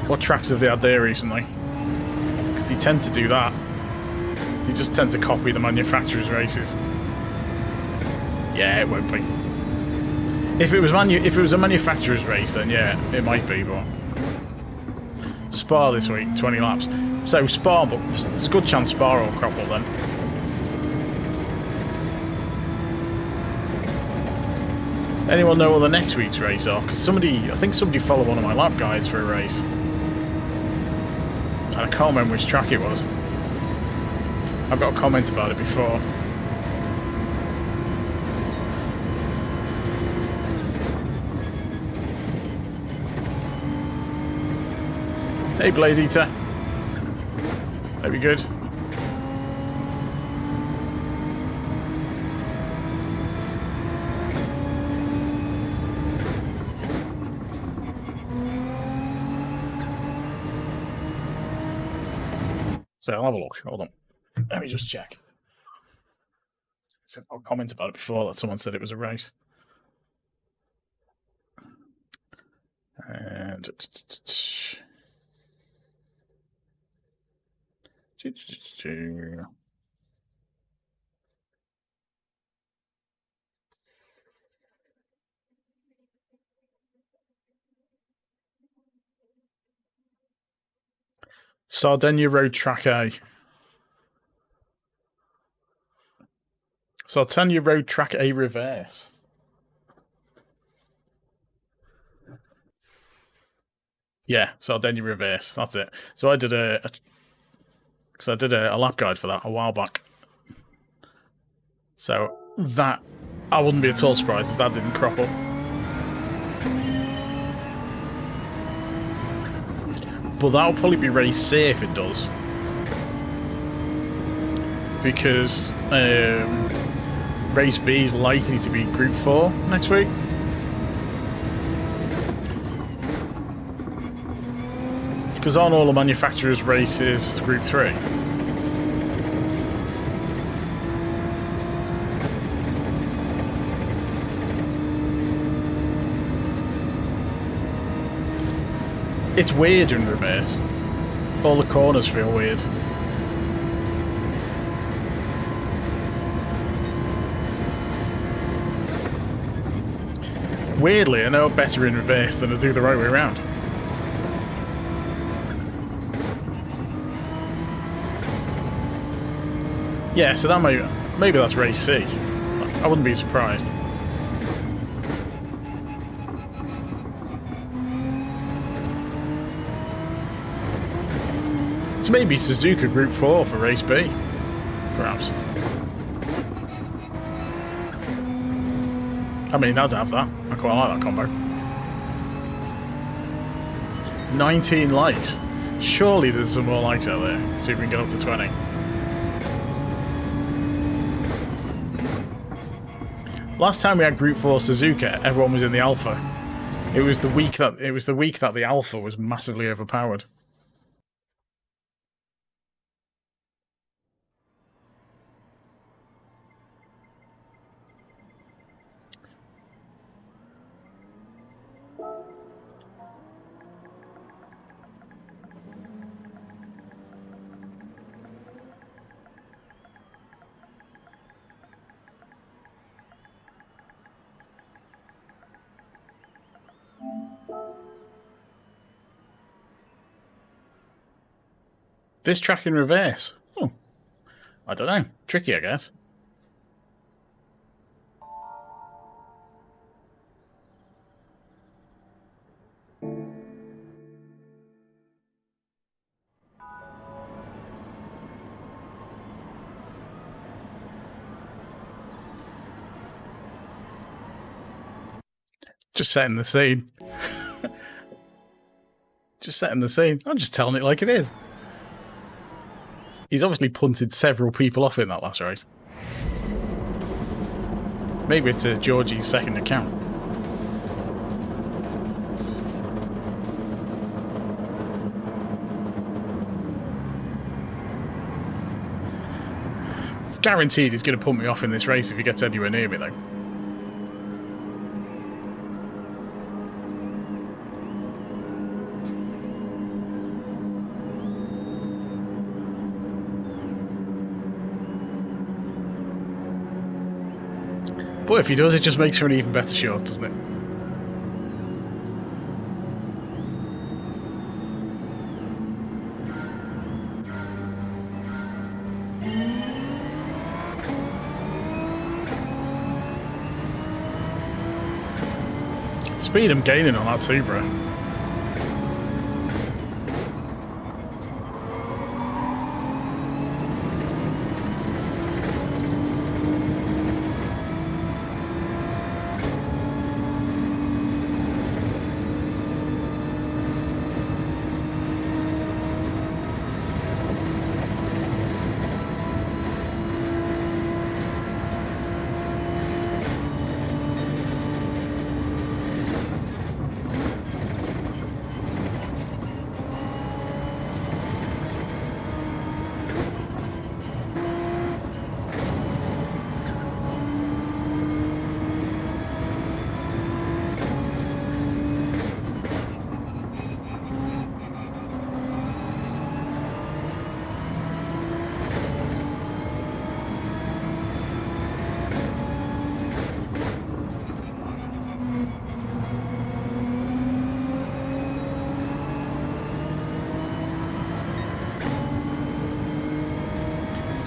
What tracks have they had there recently? Because they tend to do that. They just tend to copy the manufacturers' races. Yeah, it won't be. If it was a manufacturer's race, then yeah, it might be. But Spa this week, 20 laps. So Spa, but there's a good chance Spa will crop up then. Anyone know what the next week's race are? Because I think somebody followed one of my lap guides for a race. And I can't remember which track it was. I've got a comment about it before. Hey, Blade Eater. That'd be good. So I'll have a look. Hold on. Let me just check. I'll comment about it before that someone said it was a race. And Sardinia Road Track A. Sardinia Road Track A reverse. Yeah, Sardinia reverse. That's it. So I did a lap guide for that a while back. So that, I wouldn't be at all surprised if that didn't crop up. But that'll probably be race C if it does, because race B is likely to be Group 4 next week. Because aren't all the manufacturers' races Group 3? It's weird in reverse. All the corners feel weird. Weirdly, I know better in reverse than I do the right way around. Yeah, so that maybe that's race C. I wouldn't be surprised. So maybe Suzuka Group 4 for race B, perhaps. I mean, I'd have that. I quite like that combo. 19 likes. Surely there's some more likes out there. See if we can get up to 20. Last time we had Group 4 Suzuka, everyone was in the Alpha. It was the week that the Alpha was massively overpowered. This track in reverse. Oh, I don't know. Tricky, I guess. Just setting the scene. Just setting the scene. I'm just telling it like it is. He's obviously punted several people off in that last race. Maybe it's Georgie's second account. It's guaranteed he's going to punt me off in this race if he gets anywhere near me, though. But if he does, it just makes for an even better shot, doesn't it? Speed I'm gaining on that Supra.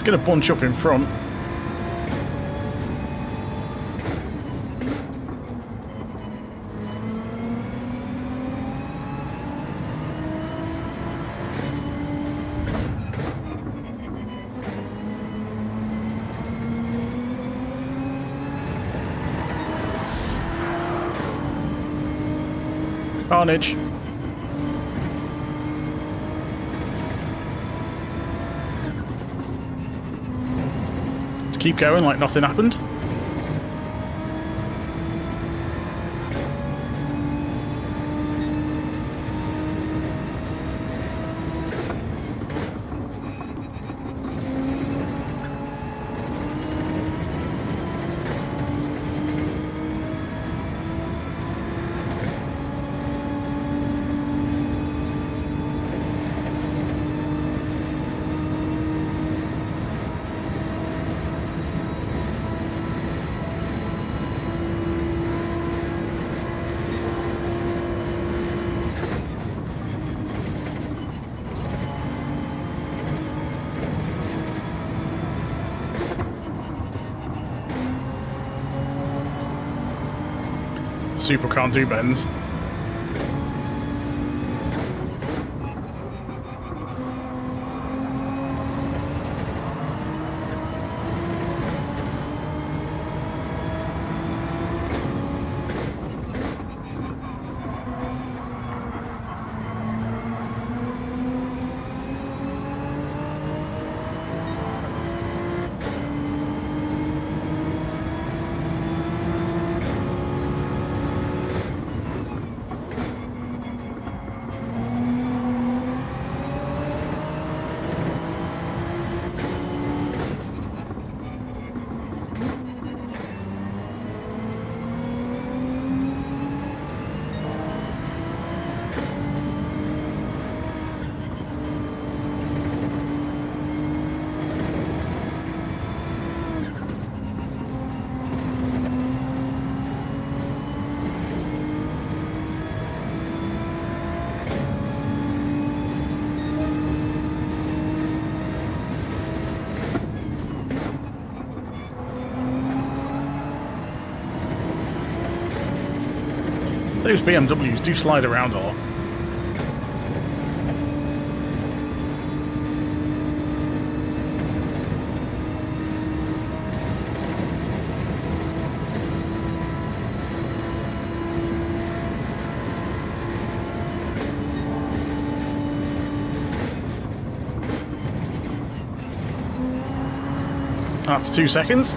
going to bunch up in front. Carnage. Let's keep going like nothing happened. Super can't do bends. Those BMWs do slide around a lot. That's 2 seconds.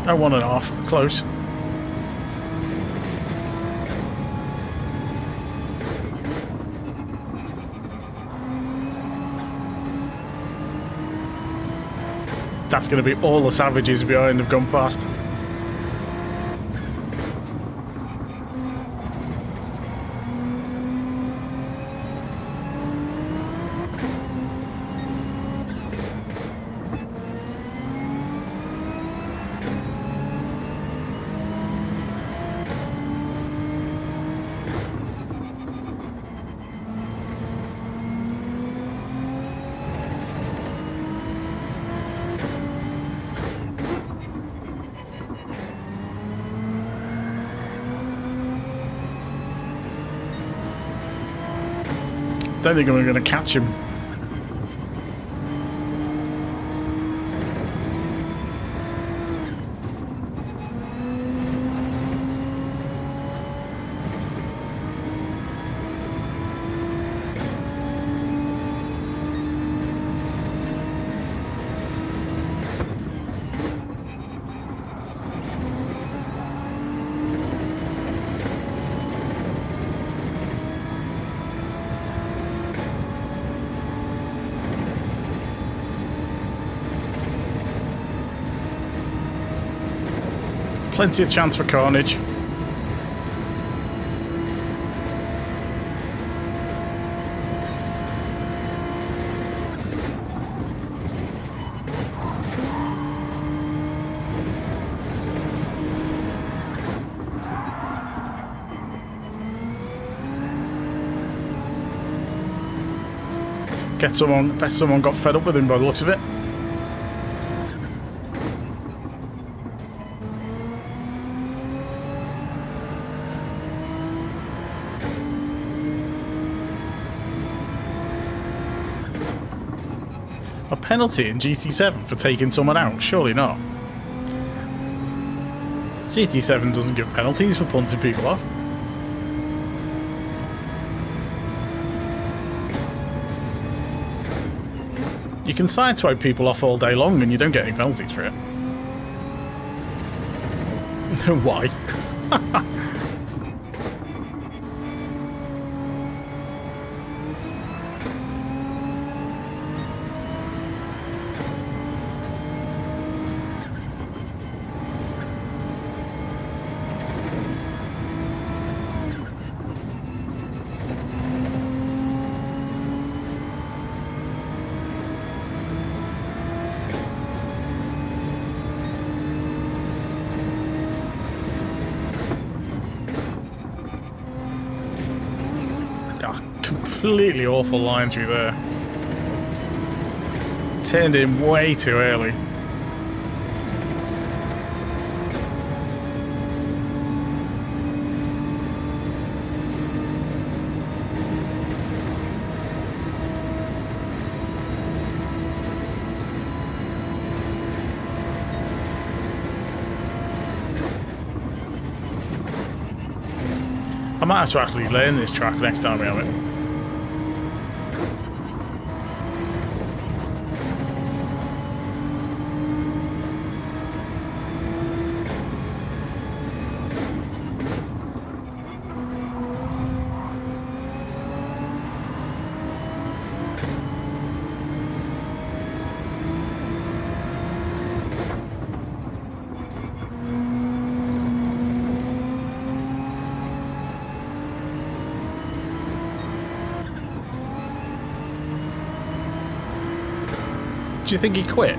Oh, 1.5. Close. That's going to be all the savages behind have gone past. Don't think I'm going to catch him. Plenty of chance for carnage. Bet someone got fed up with him by the looks of it. A penalty in GT7 for taking someone out? Surely not. GT7 doesn't give penalties for punting people off. You can sideswipe people off all day long and you don't get any penalties for it. Why? Completely awful line through there. Turned in way too early. I might have to actually learn this track next time we have it. Do you think he quit?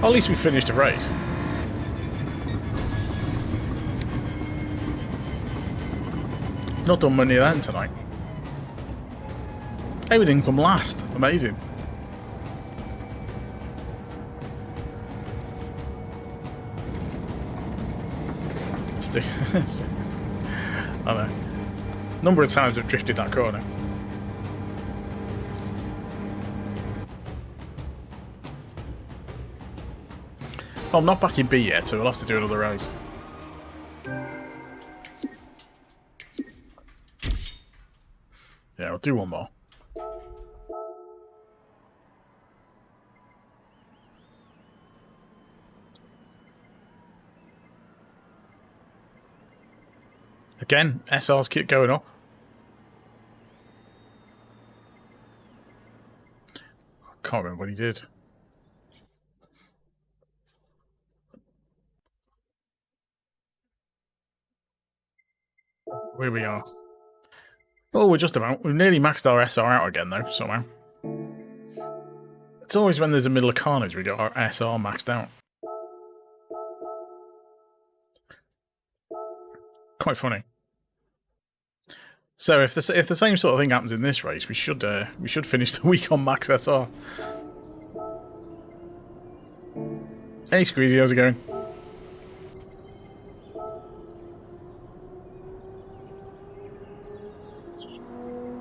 Well, at least we finished the race. Not done many of that tonight. Hey, we didn't come last. Amazing. I know. Number of times I've drifted that corner. Well, I'm not back in B yet, so we'll have to do another race. Yeah, we'll do one more. Again, SRs keep going up. I can't remember what he did. Where we are. Oh, we're just about. We've nearly maxed our SR out again, though, somehow. It's always when there's a middle of carnage we get our SR maxed out. Quite funny. So if the same sort of thing happens in this race, we should finish the week on max SR. Hey, Squeezy, how's it going?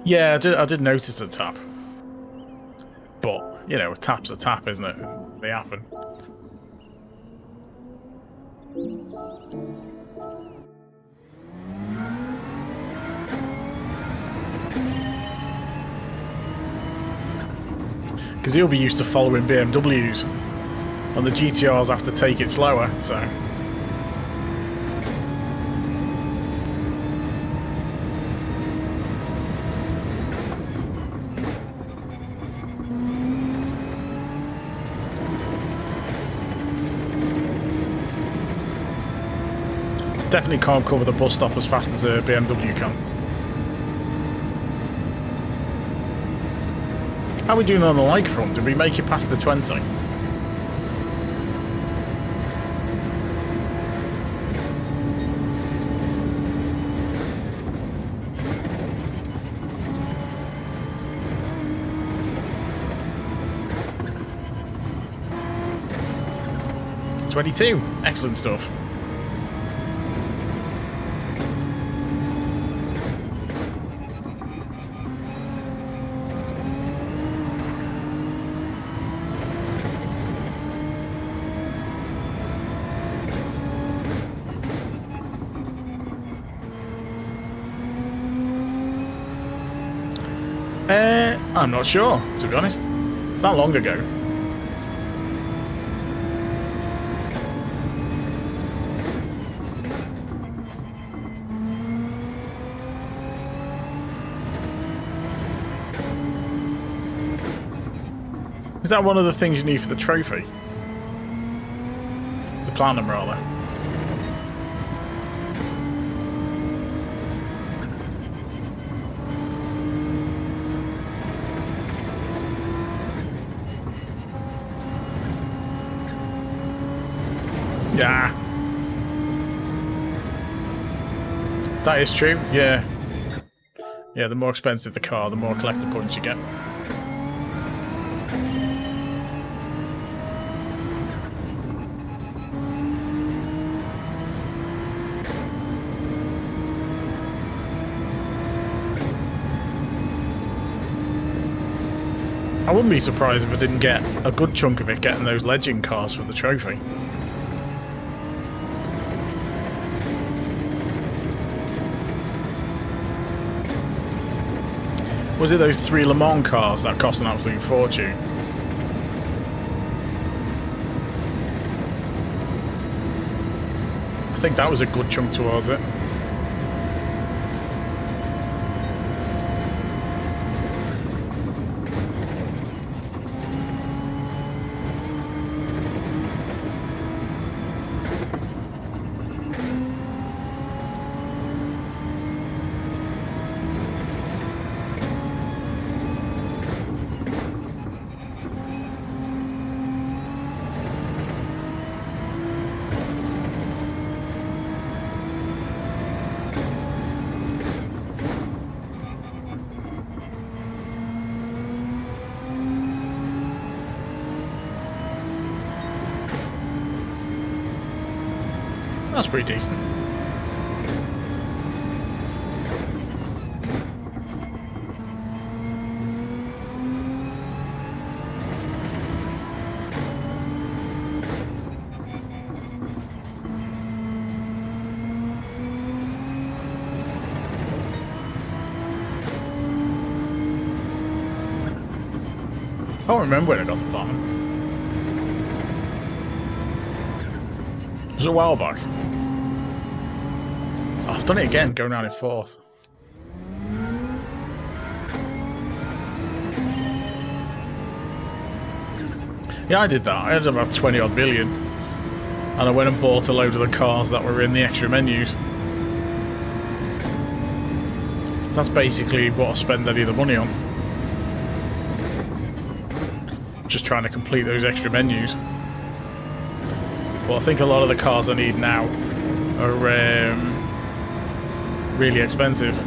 Yeah, I did notice the tap. But, you know, a tap's a tap, isn't it? They happen. Because he'll be used to following BMWs. And the GT-Rs have to take it slower, so... Definitely can't cover the bus stop as fast as a BMW can. How are we doing on the like front? Did we make it past the 20? $22. Excellent stuff. I'm not sure, to be honest. It's that long ago. Is that one of the things you need for the trophy? The platinum, rather. Yeah. That is true, yeah. Yeah, the more expensive the car, the more collector points you get. I wouldn't be surprised if I didn't get a good chunk of it getting those legend cars for the trophy. Was it those 3 Le Mans cars that cost an absolute fortune? I think that was a good chunk towards it. That's pretty decent. I can't remember when I got the platinum. It was a while back. Oh, I've done it again, going around in 4th. Yeah, I did that. I had about 20 odd million. And I went and bought a load of the cars that were in the extra menus. So that's basically what I spend any of the money on. Just trying to complete those extra menus. But I think a lot of the cars I need now are really expensive.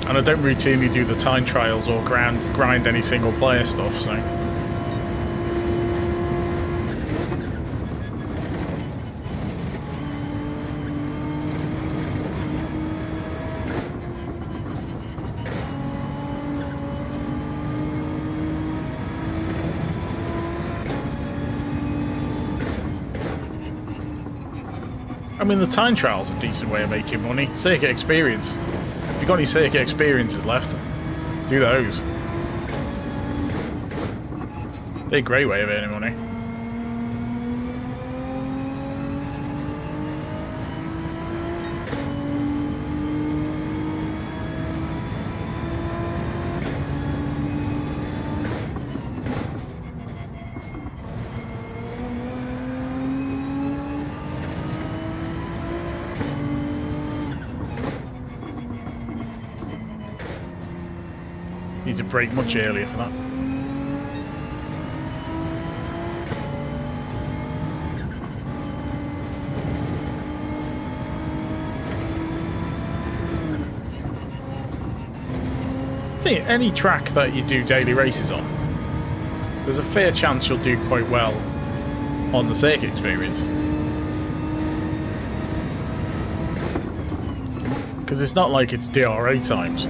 And I don't routinely do the time trials or grind any single player stuff, so... I mean, the time trial's a decent way of making money. Circuit experience. If you've got any circuit experiences left, do those. They're a great way of earning money. Need to brake much earlier for that. I think any track that you do daily races on, there's a fair chance you'll do quite well on the circuit experience. Because it's not like it's DRA times.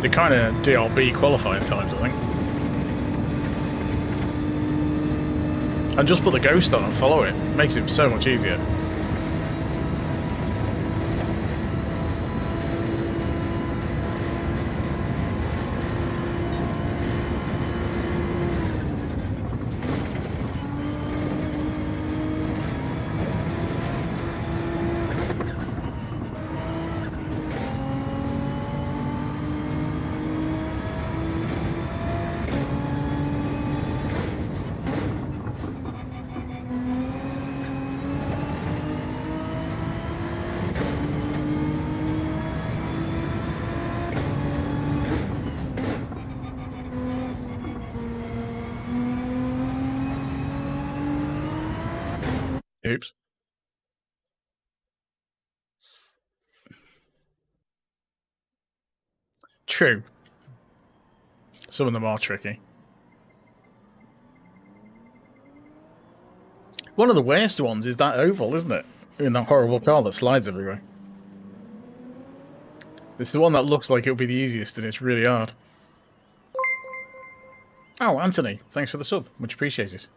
They're kind of DRB qualifying times, I think. And just put the Ghost on and follow it. Makes it so much easier. Oops. True. Some of them are tricky. One of the worst ones is that oval, isn't it? In that horrible car that slides everywhere. It's the one that looks like it'll be the easiest, and it's really hard. Oh, Anthony, thanks for the sub. Much appreciated.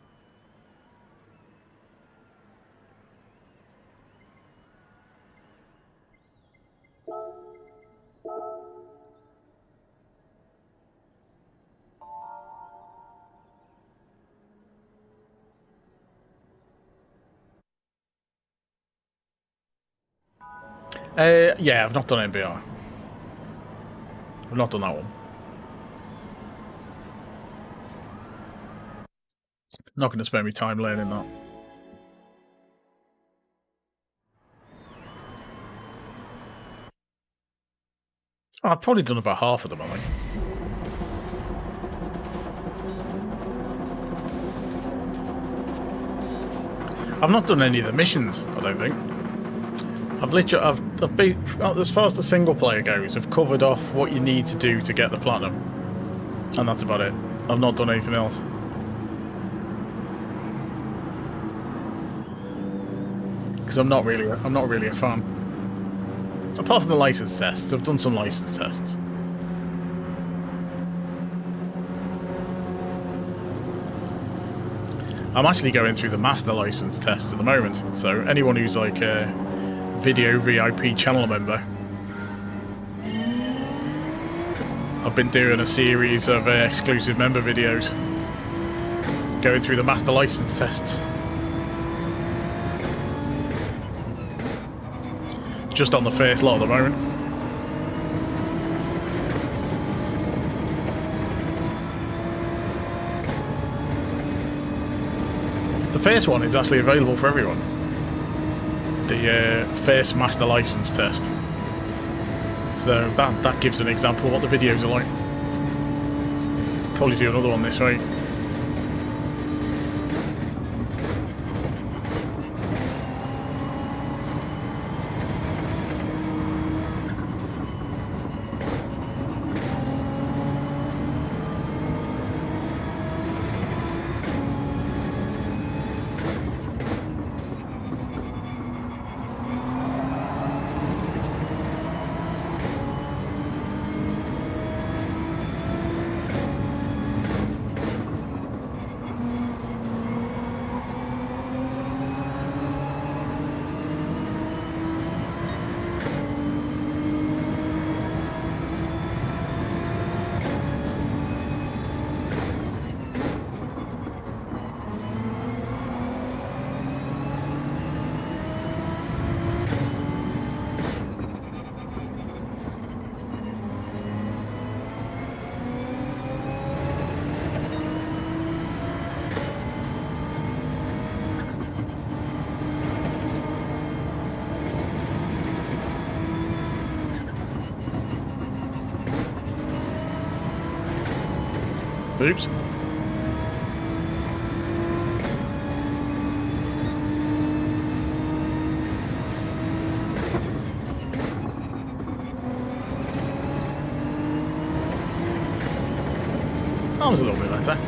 Yeah, I've not done NBR. I've not done that one. Not going to spend my time learning that. Oh, I've probably done about half of them, I think. I've not done any of the missions, I don't think. I've been, as far as the single player goes, I've covered off what you need to do to get the platinum, and that's about it. I've not done anything else. Because I'm not really a fan. Apart from the license tests, I've done some license tests. I'm actually going through the master license tests at the moment, so anyone who's like a video VIP channel member, I've been doing a series of exclusive member videos going through the master license tests. Just on the first lot at the moment. The first one is actually available for everyone. The first master license test. So that gives an example of what the videos are like. Probably do another one this week. Oops. That was a little bit better.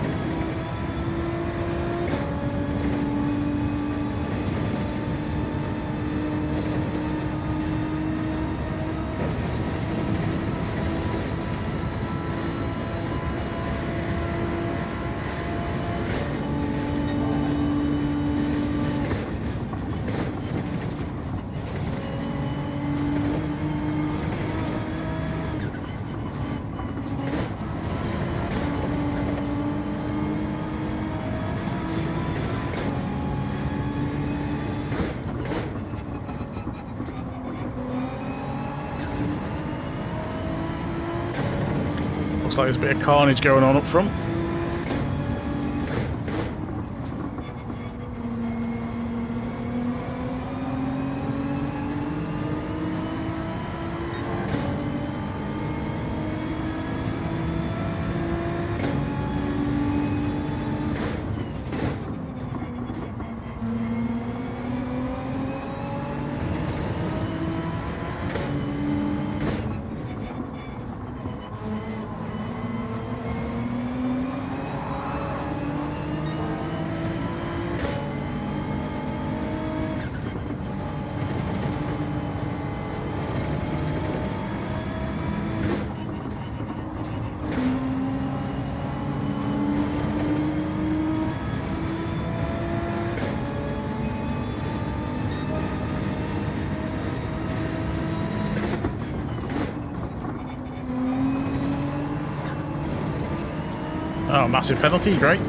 Looks like there's a bit of carnage going on up front. Oh, massive penalty, great.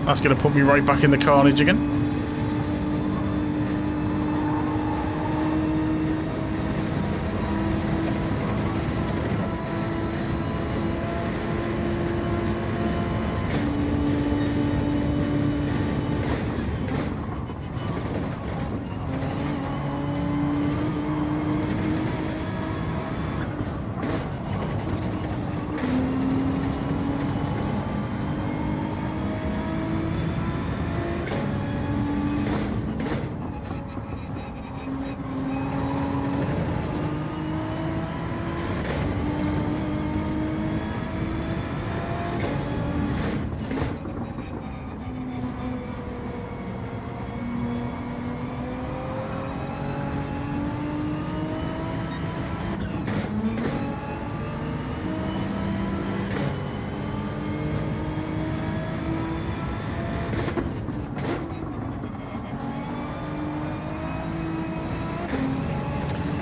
That's going to put me right back in the carnage again.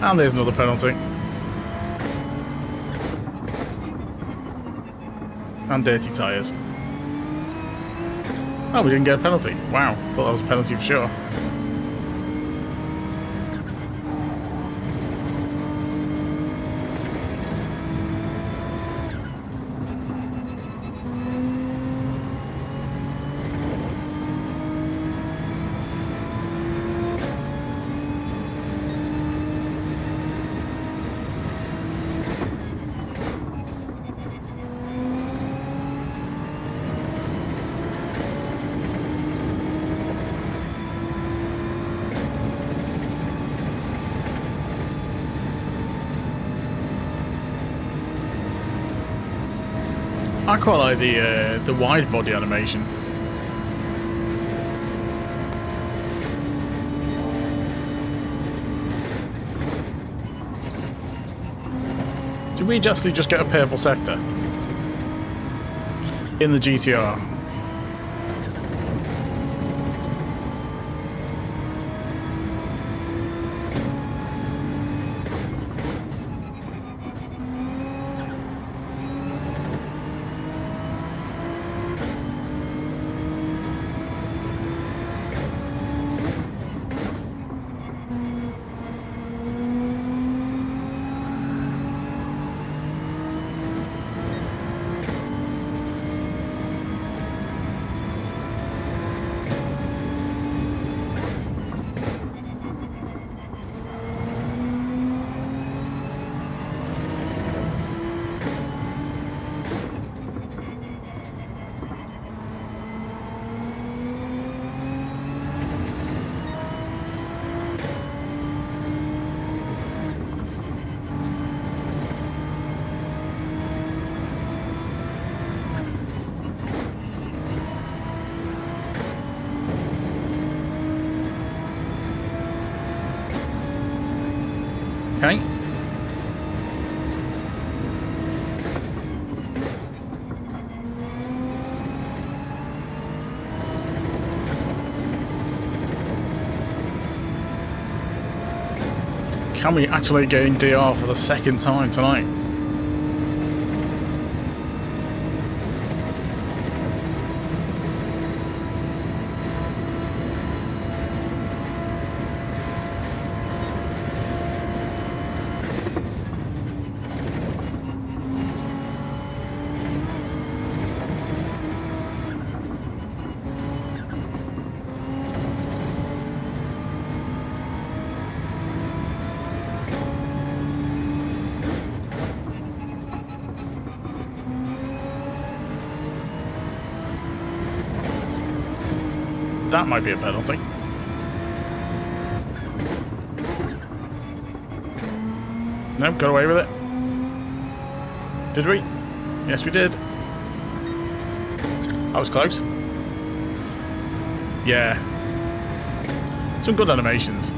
And there's another penalty. And dirty tyres. Oh, we didn't get a penalty. Wow, thought that was a penalty for sure. I quite like the wide body animation. Did we actually just get a purple sector in the GT-R? Okay. Can we actually gain DR for the second time tonight? That might be a penalty. Nope, got away with it. Did we? Yes, we did. That was close. Yeah. Some good animations.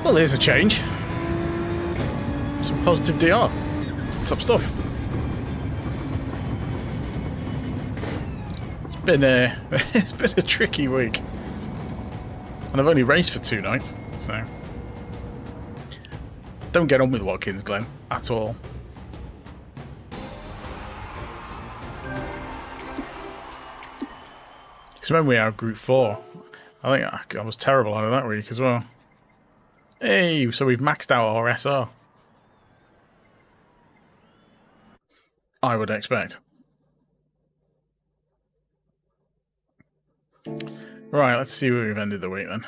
Well, here's a change. Some positive DR. Top stuff. It's been a it's been a tricky week, and I've only raced for 2 nights, so don't get on with Watkins Glen at all. Because when we had Gr.4, I think I was terrible out of that week as well. Hey, so we've maxed out our SR. I would expect. Right, let's see where we've ended the week then.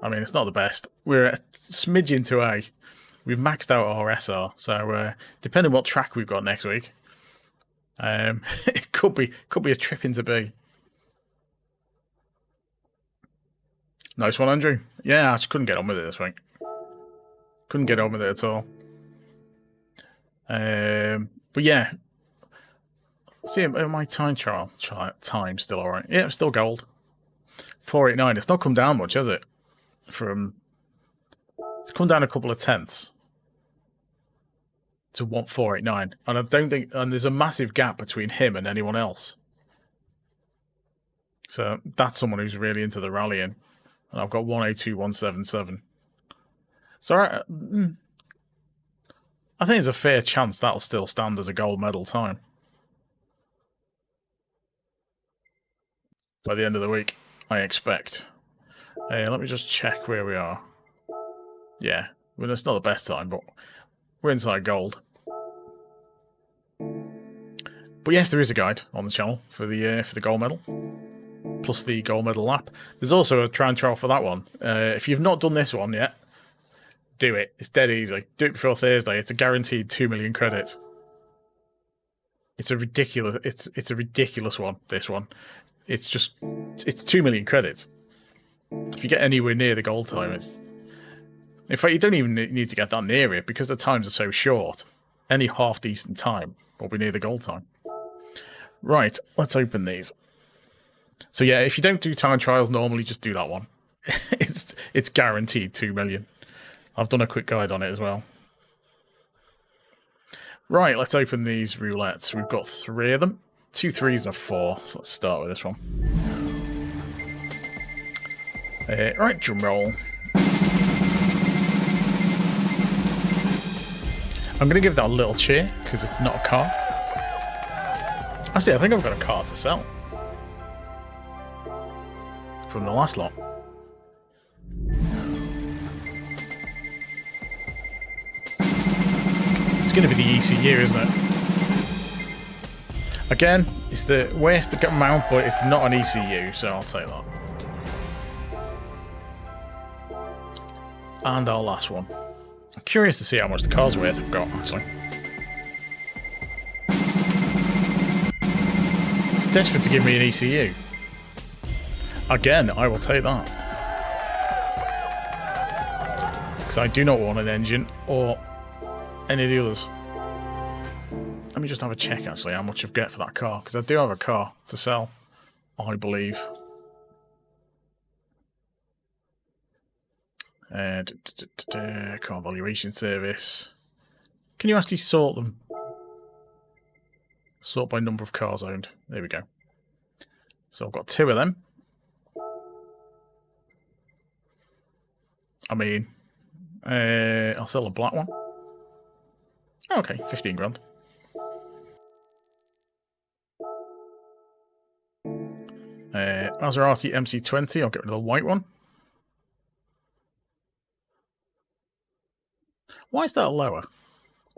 I mean, it's not the best. We're a smidgen to A. We've maxed out our SR, so depending on what track we've got next week, it could be a trip into B. Nice one, Andrew. Yeah, I just couldn't get on with it this week. Couldn't get on with it at all. But yeah. See, my time trial time still alright. Yeah, it's still gold. 489. It's not come down much, has it? It's come down a couple of tenths to 489. And I don't think, and there's a massive gap between him and anyone else. So that's someone who's really into the rallying. And I've got 182.177. So I think there's a fair chance that'll still stand as a gold medal time by the end of the week, I expect. Let me just check where we are. Yeah, well, it's not the best time, but we're inside gold. But yes, there is a guide on the channel for the gold medal, plus the gold medal lap. There's also a try and trial for that one. If you've not done this one yet, do it. It's dead easy. Do it before Thursday. It's a guaranteed 2 million credits. It's a ridiculous. It's a ridiculous one. This one. It's 2 million credits. If you get anywhere near the gold time, it's. In fact, you don't even need to get that near it because the times are so short. Any half decent time will be near the gold time. Right. Let's open these. So yeah, if you don't do time trials normally, just do that one. It's guaranteed 2 million. I've done a quick guide on it as well. Right, let's open these roulettes. We've got 3 of them. 2 3s and a 4. So let's start with this one. Right, drum roll. I'm going to give that a little cheer because it's not a car. Actually, I think I've got a car to sell from the last lot. It's going to be the ECU, isn't it? Again, it's the worst to get mount, but it's not an ECU, so I'll take that. And our last one. I'm curious to see how much the car's worth I've got, actually. It's desperate to give me an ECU. Again, I will take that. Because I do not want an engine or any of the others. Let me just have a check, actually, how much I've got for that car. Because I do have a car to sell, I believe. Car valuation service. Can you actually sort them? Sort by number of cars owned. There we go. So I've got 2 of them. I mean, I'll sell a black one. Okay, 15 grand. Maserati MC20, I'll get rid of the white one. Why is that lower?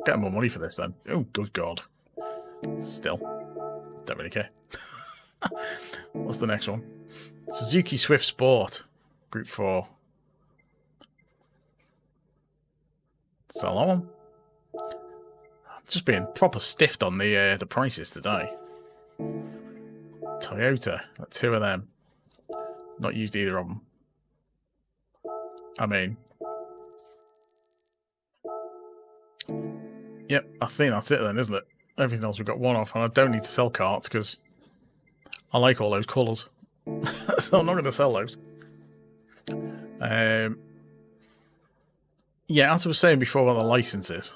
Get more money for this then. Oh, good God. Still. Don't really care. What's the next one? Suzuki Swift Sport. Group 4. Sell that one. Just being proper stiffed on the prices today. Toyota. 2 of them. Not used either of them. I mean... Yep, I think that's it then, isn't it? Everything else we've got 1 off, and I don't need to sell carts because I like all those colours. So I'm not going to sell those. Yeah, as I was saying before about the licenses.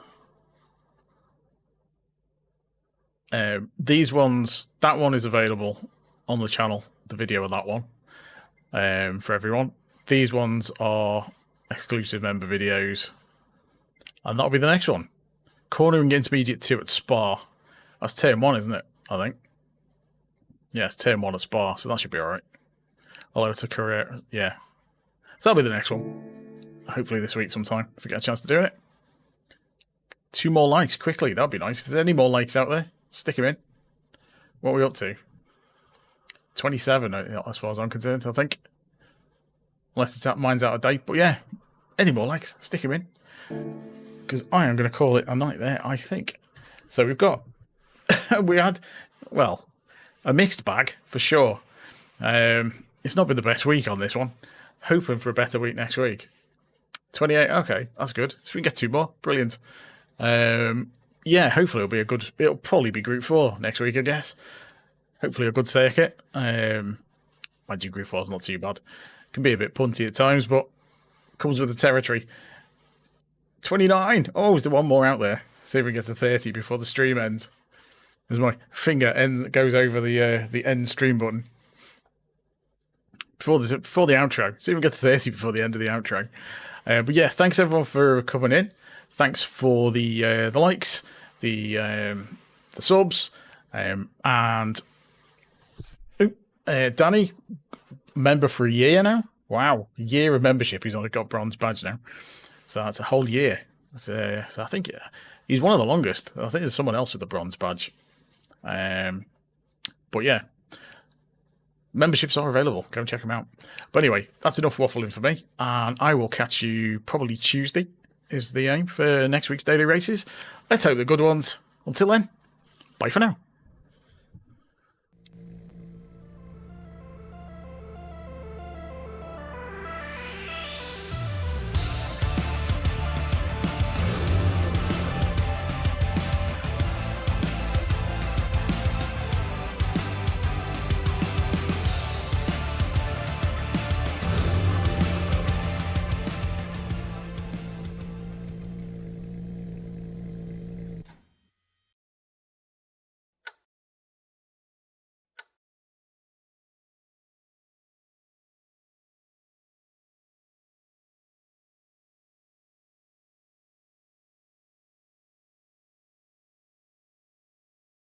These ones, that one is available on the channel, the video of that one, for everyone. These ones are exclusive member videos. And that'll be the next one. Cornering Intermediate 2 at Spa. That's Turn 1, isn't it? I think. Yeah, it's Turn 1 at Spa, so that should be alright. Although it's a career... Yeah. So that'll be the next one. Hopefully this week sometime, if we get a chance to do it. 2 more likes, quickly. That'd be nice. If there's any more likes out there, stick them in. What are we up to? 27, as far as I'm concerned, I think. Unless mine's out of date. But yeah, any more likes, stick them in. Because I am going to call it a night there, I think. So we've got... we had, well, a mixed bag, for sure. It's not been the best week on this one. Hoping for a better week next week. 28, okay, that's good. So we can get 2 more, brilliant. Yeah, hopefully it'll be a good... It'll probably be Group 4 next week, I guess. Hopefully a good circuit. Mind you, Group 4 is not too bad. Can be a bit punty at times, but comes with the territory. 29. Oh, is there one more out there? See if we get to 30 before the stream ends. As my finger goes over the end stream button. Before the outro. See if we get to 30 before the end of the outro. But yeah, thanks everyone for coming in. Thanks for the likes, the subs, and Danny, member for a year now. Wow, a year of membership. He's only got bronze badge now. So that's a whole year. So I think he's one of the longest. I think there's someone else with a bronze badge. But yeah, memberships are available. Go and check them out. But anyway, that's enough waffling for me. And I will catch you probably Tuesday is the aim for next week's daily races. Let's hope they're good ones. Until then, bye for now.